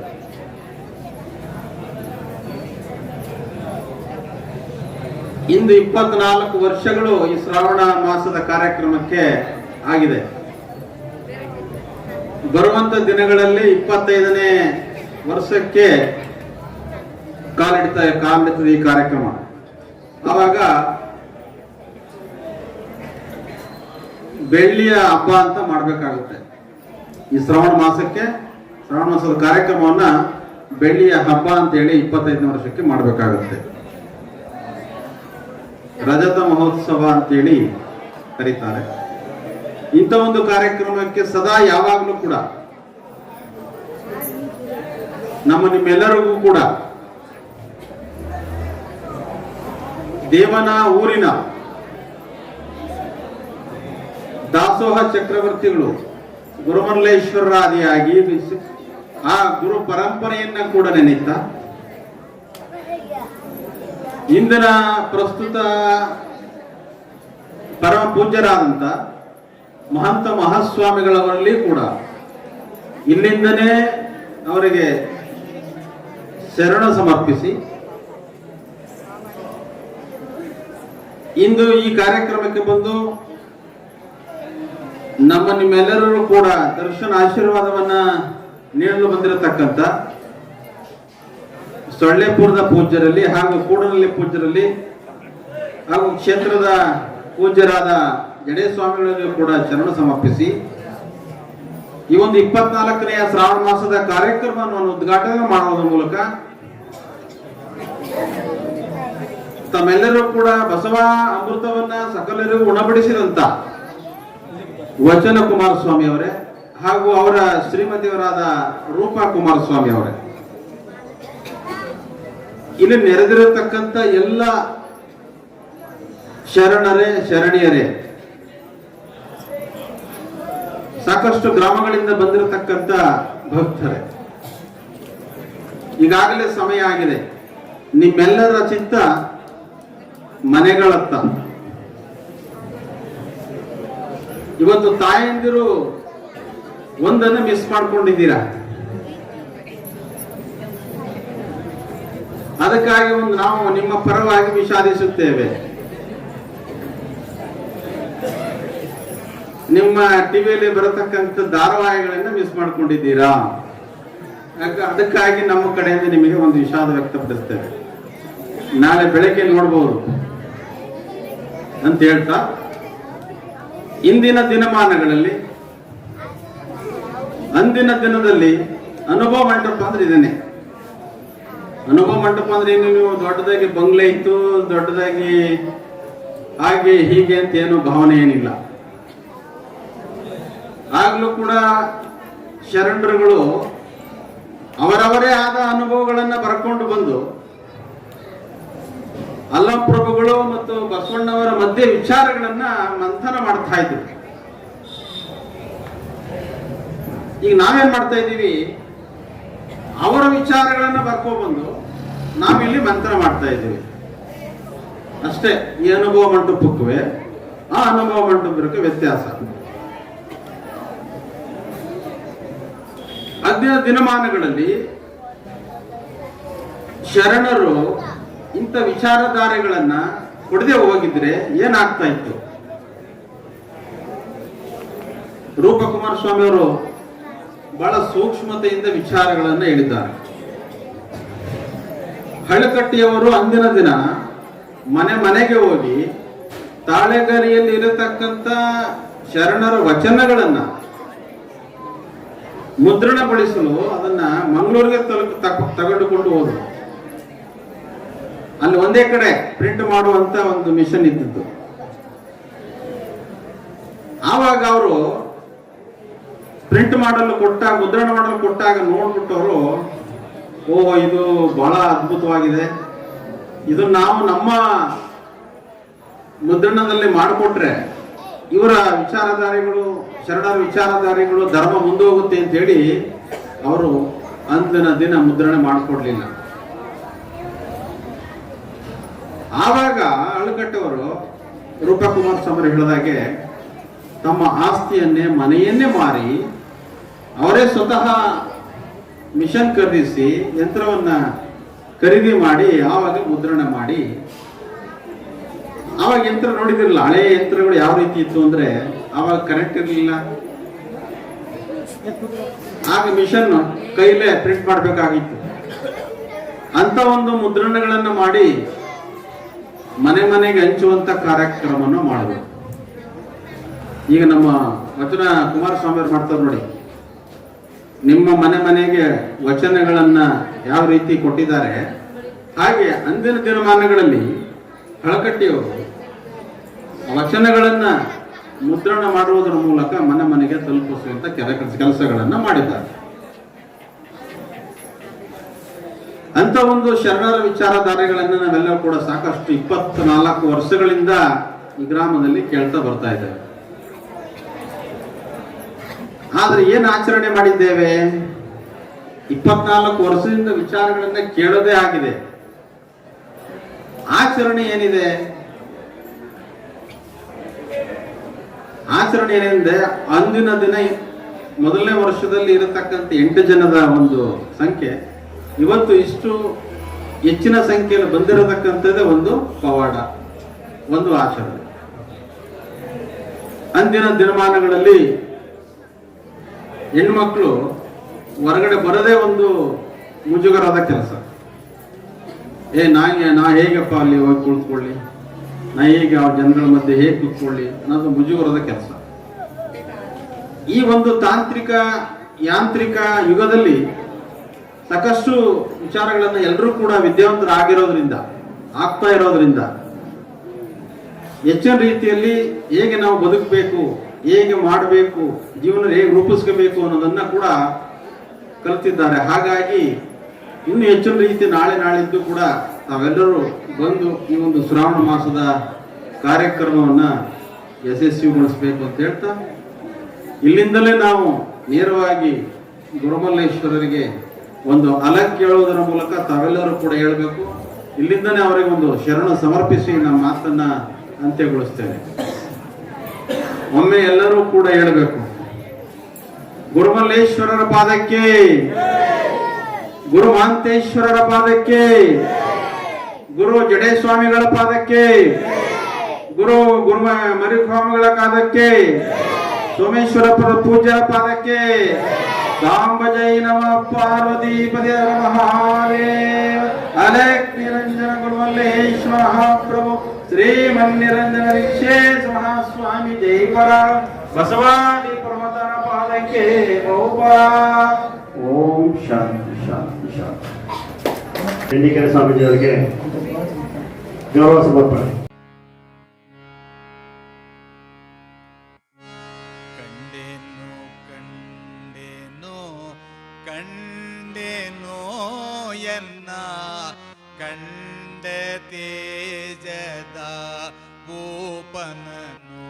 ಇಂದು 24 ವರ್ಷಗಳು ಈ ಶ್ರಾವಣ ಮಾಸದ ಕಾರ್ಯಕ್ರಮಕ್ಕೆ ಆಗಿದೆ. ಬರುವಂತ ದಿನಗಳಲ್ಲಿ 25ನೇ ವರ್ಷಕ್ಕೆ ಕಾಲಿಡ್ತದೆ ಈ ಕಾರ್ಯಕ್ರಮ. ಆವಾಗ ಬೆಳ್ಳಿಯ ಹಬ್ಬ ಅಂತ ಮಾಡಬೇಕಾಗುತ್ತೆ. ಈ ಶ್ರಾವಣ ಮಾಸದ ಕಾರ್ಯಕ್ರಮವನ್ನ ಬೆಳ್ಳಿಯ ಹಬ್ಬ ಅಂತ ಹೇಳಿ 25ನೇ ವರ್ಷಕ್ಕೆ ಮಾಡಬೇಕಾಗುತ್ತೆ. ರಜತ ಮಹೋತ್ಸವ ಅಂತೇಳಿ ಕರೀತಾರೆ. ಇಂಥ ಒಂದು ಕಾರ್ಯಕ್ರಮಕ್ಕೆ ಸದಾ ಯಾವಾಗಲೂ ಕೂಡ ನಿಮ್ಮೆಲ್ಲರಿಗೂ ಕೂಡ ದೇವನ ಊರಿನ ದಾಸೋಹ ಚಕ್ರವರ್ತಿಗಳು ಗುರುಮಲ್ಲೇಶ್ವರಾದಿಯಾಗಿ ಆ ಗುರು ಪರಂಪರೆಯನ್ನ ಕೂಡ ನೆನೆಯುತ್ತಾ ಇಂದಿನ ಪ್ರಸ್ತುತ ಪರಮ ಪೂಜ್ಯರಾದಂಥ ಮಹಂತ ಮಹಾಸ್ವಾಮಿಗಳವರಲ್ಲಿ ಕೂಡ ಇಲ್ಲಿಂದನೇ ಅವರಿಗೆ ಶರಣ ಸಮರ್ಪಿಸಿ ಇಂದು ಈ ಕಾರ್ಯಕ್ರಮಕ್ಕೆ ಬಂದು ನಿಮ್ಮೆಲ್ಲರೂ ಕೂಡ ದರ್ಶನ ಆಶೀರ್ವಾದವನ್ನ ನೀಡಲು ಬಂದಿರತಕ್ಕಂಥ ಸೊಳ್ಳೆಪುರದ ಪೂಜ್ಯರಲ್ಲಿ ಹಾಗೂ ಕೂಡನಹಳ್ಳಿ ಪೂಜ್ಯರಲ್ಲಿ ಹಾಗೂ ಕ್ಷೇತ್ರದ ಪೂಜ್ಯರಾದ ಜಡೇ ಸ್ವಾಮಿಗಳಲ್ಲಿಯೂ ಕೂಡ ಶರಣ ಸಮರ್ಪಿಸಿ ಈ ಒಂದು 24ನೆಯ ಶ್ರಾವಣ ಮಾಸದ ಕಾರ್ಯಕ್ರಮವನ್ನು ಉದ್ಘಾಟನೆ ಮಾಡುವುದರ ಮೂಲಕ ತಮ್ಮೆಲ್ಲರೂ ಕೂಡ ಬಸವ ಅಮೃತವನ್ನ ಸಕಲರಿಗೂ ಉಣಬಡಿಸಿದಂತ ವಚನ ಕುಮಾರಸ್ವಾಮಿ ಅವರೇ ಹಾಗೂ ಅವರ ಶ್ರೀಮತಿಯವರಾದ ರೂಪಾ ಕುಮಾರಸ್ವಾಮಿ ಅವರೇ, ಇಲ್ಲಿ ನೆರೆದಿರತಕ್ಕಂಥ ಎಲ್ಲ ಶರಣರೇ ಶರಣಿಯರೇ, ಸಾಕಷ್ಟು ಗ್ರಾಮಗಳಿಂದ ಬಂದಿರತಕ್ಕಂಥ ಭಕ್ತರೇ, ಈಗಾಗಲೇ ಸಮಯ ಆಗಿದೆ. ನಿಮ್ಮೆಲ್ಲರ ಚಿತ್ತ ಮನೆಗಳತ್ತ. ಇವತ್ತು ತಾಯಂದಿರು ಒಂದನ್ನು ಮಿಸ್ ಮಾಡ್ಕೊಂಡಿದ್ದೀರಾ. ಅದಕ್ಕಾಗಿ ನಾವು ನಿಮ್ಮ ಪರವಾಗಿ ವಿಷಾದಿಸುತ್ತೇವೆ. ನಿಮ್ಮ ಟಿವಿಯಲ್ಲಿ ಬರತಕ್ಕಂಥ ಧಾರಾವಾಹಿಗಳನ್ನ ಮಿಸ್ ಮಾಡ್ಕೊಂಡಿದ್ದೀರಾ. ಅದಕ್ಕಾಗಿ ನಮ್ಮ ಕಡೆಯಿಂದ ನಿಮಗೆ ಒಂದು ವಿಷಾದ ವ್ಯಕ್ತಪಡಿಸ್ತೇವೆ. ನಾಳೆ ಬೆಳಗ್ಗೆ ನೋಡ್ಬೋದು ಅಂತ ಹೇಳ್ತಾ, ಇಂದಿನ ದಿನಮಾನಗಳಲ್ಲಿ ಅಂದಿನ ದಿನದಲ್ಲಿ ಅನುಭವ ಮಂಟಪ ಅಂದ್ರೆ ಇದೇನೆ. ಅನುಭವ ಮಂಟಪ ಅಂದ್ರೆ ಏನು, ನೀವು ದೊಡ್ಡದಾಗಿ ಬಂಗ್ಲೆ ಇತ್ತು, ದೊಡ್ಡದಾಗಿ ಹಾಗೆ ಹೀಗೆ ಅಂತ ಏನು ಭಾವನೆ ಏನಿಲ್ಲ. ಆಗ್ಲೂ ಕೂಡ ಶರಣರುಗಳು ಅವರವರೇ ಆದ ಅನುಭವಗಳನ್ನ ಬರ್ಕೊಂಡು ಬಂದು ಅಲ್ಲಪ್ರಭುಗಳು ಮತ್ತು ಬಸವಣ್ಣವರ ಮಧ್ಯೆ ವಿಚಾರಗಳನ್ನ ಮಂಥನ ಮಾಡ್ತಾ ಇದ್ರು. ಈಗ ನಾವೇನ್ ಮಾಡ್ತಾ ಇದ್ದೀವಿ, ಅವರ ವಿಚಾರಗಳನ್ನ ಬರ್ಕೊಬಂದು ನಾವಿಲ್ಲಿ ಮಂಥನ ಮಾಡ್ತಾ ಇದ್ದೀವಿ ಅಷ್ಟೇ. ಈ ಅನುಭವ ಮಂಟಪಕ್ಕೂ ಆ ಅನುಭವ ಮಂಟಪಕ್ಕೆ ವ್ಯತ್ಯಾಸ. ಅಂದಿನ ದಿನಮಾನಗಳಲ್ಲಿ ಶರಣರು ಇಂಥ ವಿಚಾರಧಾರೆಗಳನ್ನ ಕೊಡದೆ ಹೋಗಿದ್ರೆ ಏನಾಗ್ತಾ ಇತ್ತು? ರೂಪಕುಮಾರ ಸ್ವಾಮಿ ಅವರು ಬಹಳ ಸೂಕ್ಷ್ಮತೆಯಿಂದ ವಿಚಾರಗಳನ್ನು ಹೇಳಿದ್ದಾರೆ. ಹಳಕಟ್ಟಿಯವರು ಅಂದಿನ ದಿನ ಮನೆ ಮನೆಗೆ ಹೋಗಿ ತಾಳೆಗರಿಯಲ್ಲಿ ಇರತಕ್ಕಂತ ಶರಣರ ವಚನಗಳನ್ನ ಮುದ್ರಣಗೊಳಿಸಲು ಅದನ್ನ ಮಂಗಳೂರಿಗೆ ತಗೊಂಡುಕೊಂಡು ಹೋದರು. ಅಲ್ಲಿ ಒಂದೇ ಕಡೆ ಪ್ರಿಂಟ್ ಮಾಡುವಂತ ಒಂದು ಮಿಷನ್ ಇದ್ದಿತ್ತು. ಆವಾಗ ಅವರು ಪ್ರಿಂಟ್ ಮಾಡಲು ಕೊಟ್ಟಾಗ, ಮುದ್ರಣ ಮಾಡಲು ಕೊಟ್ಟಾಗ ನೋಡ್ಬಿಟ್ಟು ಅವರು, ಓ ಇದು ಬಹಳ ಅದ್ಭುತವಾಗಿದೆ, ಇದು ನಾವು ನಮ್ಮ ಮುದ್ರಣದಲ್ಲಿ ಮಾಡಿಕೊಟ್ರೆ ಇವರ ವಿಚಾರಧಾರೆಗಳು, ಶರಣರ ವಿಚಾರಧಾರೆಗಳು, ಧರ್ಮ ಮುಂದೆ ಹೋಗುತ್ತೆ ಅಂತ ಹೇಳಿ ಅವರು ಅಂದಿನ ದಿನ ಮುದ್ರಣ ಮಾಡಿಕೊಡ್ಲಿಲ್ಲ. ಆವಾಗ ಅಳಕಟ್ಟವರು ರೂಪಕುಮಾರ ಸ್ವಾಮಿ ಹೇಳಿದಾಗೆ ತಮ್ಮ ಆಸ್ತಿಯನ್ನೇ, ಮನೆಯನ್ನೇ ಮಾರಿ ಅವರೇ ಸ್ವತಃ ಮಿಷನ್ ಖರೀದಿಸಿ ಯಂತ್ರವನ್ನ ಖರೀದಿ ಮಾಡಿ ಆವಾಗ ಮುದ್ರಣ ಮಾಡಿ, ಆವಾಗ ಯಂತ್ರ ನೋಡಿದಿರಲಿಲ್ಲ, ಹಳೆಯ ಯಂತ್ರಗಳು ಯಾವ ರೀತಿ ಇತ್ತು ಅಂದ್ರೆ ಆವಾಗ ಕರೆಂಟ್ ಇರಲಿಲ್ಲ. ಆಗ ಮಿಷನ್ ಕೈಲೇ ಪ್ರಿಂಟ್ ಮಾಡಬೇಕಾಗಿತ್ತು. ಅಂತ ಒಂದು ಮುದ್ರಣಗಳನ್ನು ಮಾಡಿ ಮನೆ ಮನೆಗೆ ಹಂಚುವಂತ ಕಾರ್ಯಕ್ರಮವನ್ನು ಮಾಡಬೇಕು. ಈಗ ನಮ್ಮ ವಚನ ಕುಮಾರಸ್ವಾಮಿ ಅವರು ಮಾಡ್ತಾರೆ ನೋಡಿ, ನಿಮ್ಮ ಮನೆ ಮನೆಗೆ ವಚನಗಳನ್ನ ಯಾವ ರೀತಿ ಕೊಟ್ಟಿದ್ದಾರೆ, ಹಾಗೆ ಅಂದಿನ ದಿನಮಾನಗಳಲ್ಲಿ ಹಳಕಟ್ಟಿಯವರು ವಚನಗಳನ್ನ ಮುದ್ರಣ ಮಾಡುವುದರ ಮೂಲಕ ಮನೆ ಮನೆಗೆ ತಲುಪಿಸುವಂತ ಕೆಲಸಗಳನ್ನ ಮಾಡಿದ್ದಾರೆ. ಅಂತ ಒಂದು ಶರಣರ ವಿಚಾರಧಾರೆಗಳನ್ನ ನಾವೆಲ್ಲರೂ ಕೂಡ ಸಾಕಷ್ಟು 24 ವರ್ಷಗಳಿಂದ ಈ ಗ್ರಾಮದಲ್ಲಿ ಕೇಳ್ತಾ ಬರ್ತಾ ಇದ್ದೇವೆ. ಆದ್ರೆ ಏನ್ ಆಚರಣೆ ಮಾಡಿದ್ದೇವೆ? 24 ವರ್ಷದಿಂದ ವಿಚಾರಗಳನ್ನ ಕೇಳೋದೇ ಆಗಿದೆ. ಆಚರಣೆ ಏನಿದೆ? ಆಚರಣೆ ಏನೆಂದ್ರೆ, ಅಂದಿನ ದಿನ ಮೊದಲನೇ ವರ್ಷದಲ್ಲಿ ಇರತಕ್ಕಂಥ 8 ಜನದ ಒಂದು ಸಂಖ್ಯೆ ಇವತ್ತು ಇಷ್ಟು ಹೆಚ್ಚಿನ ಸಂಖ್ಯೆಯಲ್ಲಿ ಬಂದಿರತಕ್ಕಂಥದ್ದೇ ಒಂದು ಪವಾಡ, ಒಂದು ಆಚರಣೆ. ಅಂದಿನ ದಿನಮಾನಗಳಲ್ಲಿ ಹೆಣ್ಮಕ್ಳು ಹೊರಗಡೆ ಬರದೇ ಒಂದು ಮುಜುಗರದ ಕೆಲಸ. ನಾ ಹೇಗಪ್ಪ ಅಲ್ಲಿ ಹೋಗಿ ಕುಳಿತುಕೊಳ್ಳಿ, ನಾ ಹೇಗೆ ಆ ಜನಗಳ ಮಧ್ಯೆ ಹೇಗೆ ಕೂತ್ಕೊಳ್ಳಿ ಅನ್ನೋದು ಮುಜುಗರದ ಕೆಲಸ. ಈ ಒಂದು ತಾಂತ್ರಿಕ ಯಾಂತ್ರಿಕ ಯುಗದಲ್ಲಿ ಸಾಕಷ್ಟು ವಿಚಾರಗಳನ್ನ ಎಲ್ಲರೂ ಕೂಡ ವಿದ್ಯಾವಂತರಾಗಿರೋದ್ರಿಂದ, ಆಗ್ತಾ ಇರೋದ್ರಿಂದ ಹೆಚ್ಚಿನ ರೀತಿಯಲ್ಲಿ ಹೇಗೆ ನಾವು ಬದುಕಬೇಕು, ಹೇಗೆ ಮಾಡಬೇಕು, ಜೀವನ ಹೇಗೆ ರೂಪಿಸ್ಕೋಬೇಕು ಅನ್ನೋದನ್ನ ಕೂಡ ಕಲಿತಿದ್ದಾರೆ. ಹಾಗಾಗಿ ಇನ್ನು ಹೆಚ್ಚಿನ ರೀತಿ ನಾಳಿದ್ದು ಕೂಡ ನಾವೆಲ್ಲರೂ ಬಂದು ಈ ಒಂದು ಶ್ರಾವಣ ಮಾಸದ ಕಾರ್ಯಕ್ರಮವನ್ನ ಯಶಸ್ವಿಗೊಳಿಸಬೇಕು ಅಂತ ಹೇಳ್ತಾ, ಇಲ್ಲಿಂದಲೇ ನಾವು ನೇರವಾಗಿ ಗುರುಮಲ್ಲೇಶ್ವರರಿಗೆ ಒಂದು ಅಲಂಕಿ ಹೇಳುವುದರ ಮೂಲಕ ತಾವೆಲ್ಲರೂ ಕೂಡ ಹೇಳಬೇಕು. ಇಲ್ಲಿಂದನೇ ಅವರಿಗೆ ಒಂದು ಶರಣ ಸಮರ್ಪಿಸಿ ನಮ್ಮ ಮಾತನ್ನ ಅಂತ್ಯಗೊಳಿಸ್ತೇವೆ. ಒಮ್ಮೆ ಎಲ್ಲರೂ ಕೂಡ ಹೇಳಬೇಕು, ಗುರುಮಲ್ಲೇಶ್ವರರ ಪಾದಕ್ಕೆ, ಗುರು ಮಹಾಂತೇಶ್ವರರ ಪಾದಕ್ಕೆ, ಗುರು ಜಡೇಸ್ವಾಮಿಗಳ ಪಾದಕ್ಕೆ, ಗುರು ಮರಿಸ್ವಾಮಿಗಳ ಪಾದಕ್ಕೆ, ಸೋಮೇಶ್ವರ ಪೂಜ್ಯರ ಪಾದಕ್ಕೆ, ಸಾಂಬಜೈ ನಮ ಪಾರ್ವತಿ ಪದೇ ಮಹಾದೇವ. ಅಲೇಕ್ ನಿರಂಜನ ಗುರುಮಲ್ಲೇಶ್ವರ ಮಹಾಪ್ರಭು ಶ್ರೀಮನ್ನಿರಂಜನ ವಿಶೇಷ ಮಹಾಸ್ವಾಮಿ ಜೈಪರ ಬಸವಾದಿ ಪ್ರಮತನ ಪಾದಕ್ಕೆ ಬಹುಪರ. ಓಂ ಶಾಂತಿ ಶಾಂತಿ ಶಾಂತಿ. ಬೆಂಡಿಕೆರೆ ಸ್ವಾಮೀಜಿಯವರಿಗೆ ಗೌರವ ಸಮರ್ಪಣೆ. ಕಂಡೆನೋ ಎನ್ನ ಕಂಡ ತೇಜದ ಭೂಪನನು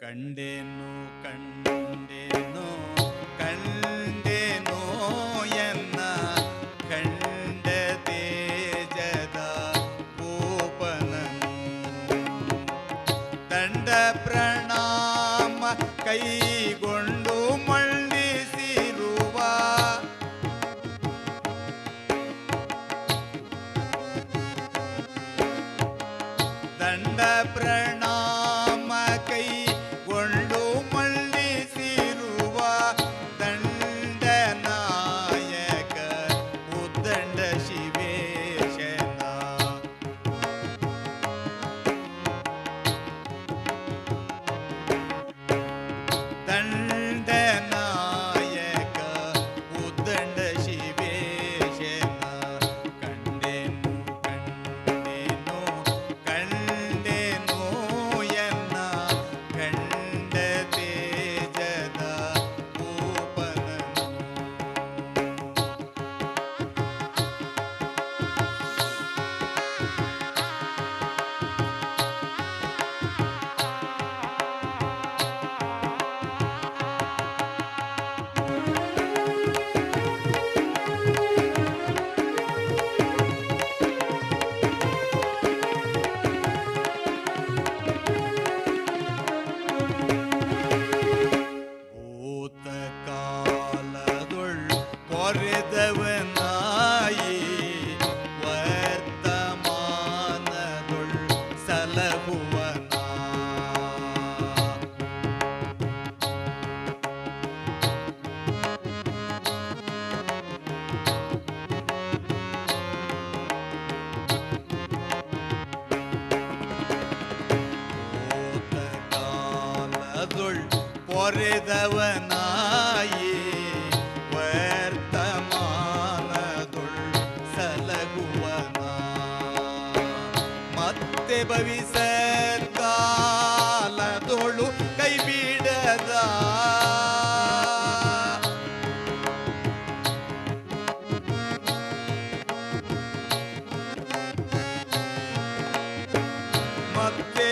ಕಂಡೆನೋ ಕೈಗೊಂಡು ಮಂಡಿಸಿರುವ ದಂಡ ಪ್ರಣಾಮ ಕೈಗೊಂಡು ಮಂಡಿಸಿರುವ ದಂಡ ನಾಯಕ ಉದ್ದಂಡ ಶಿವೇಶನ ದಂಡ ನಾಯಕ ಉದ್ದಂಡ ಶಿವೇಶನ ಕಂಡೆನು ಕಂಡೆನು ಕಂಡೆನು ಎನ್ನ ಕಂಡ ತೇಜದ ಭೂಪನನು ಭೂತಕಾಲದೊಳ್ ಪೊರೆದವನಾಯಿ ವರ್ತಮಾನದೊಳ್ ಸಲಹುವನ ಭೂತಕಾಲದೊಳ್ ಪೊರೆದವನಾಯಿ ವರ್ತಮಾನದೊಳ್ ಸಲಗುವನ ಮತ್ತೆ ಭವಿಷ್ಯತ್ ಕಾಲದೊಳು ಕೈ ಬಿಡದ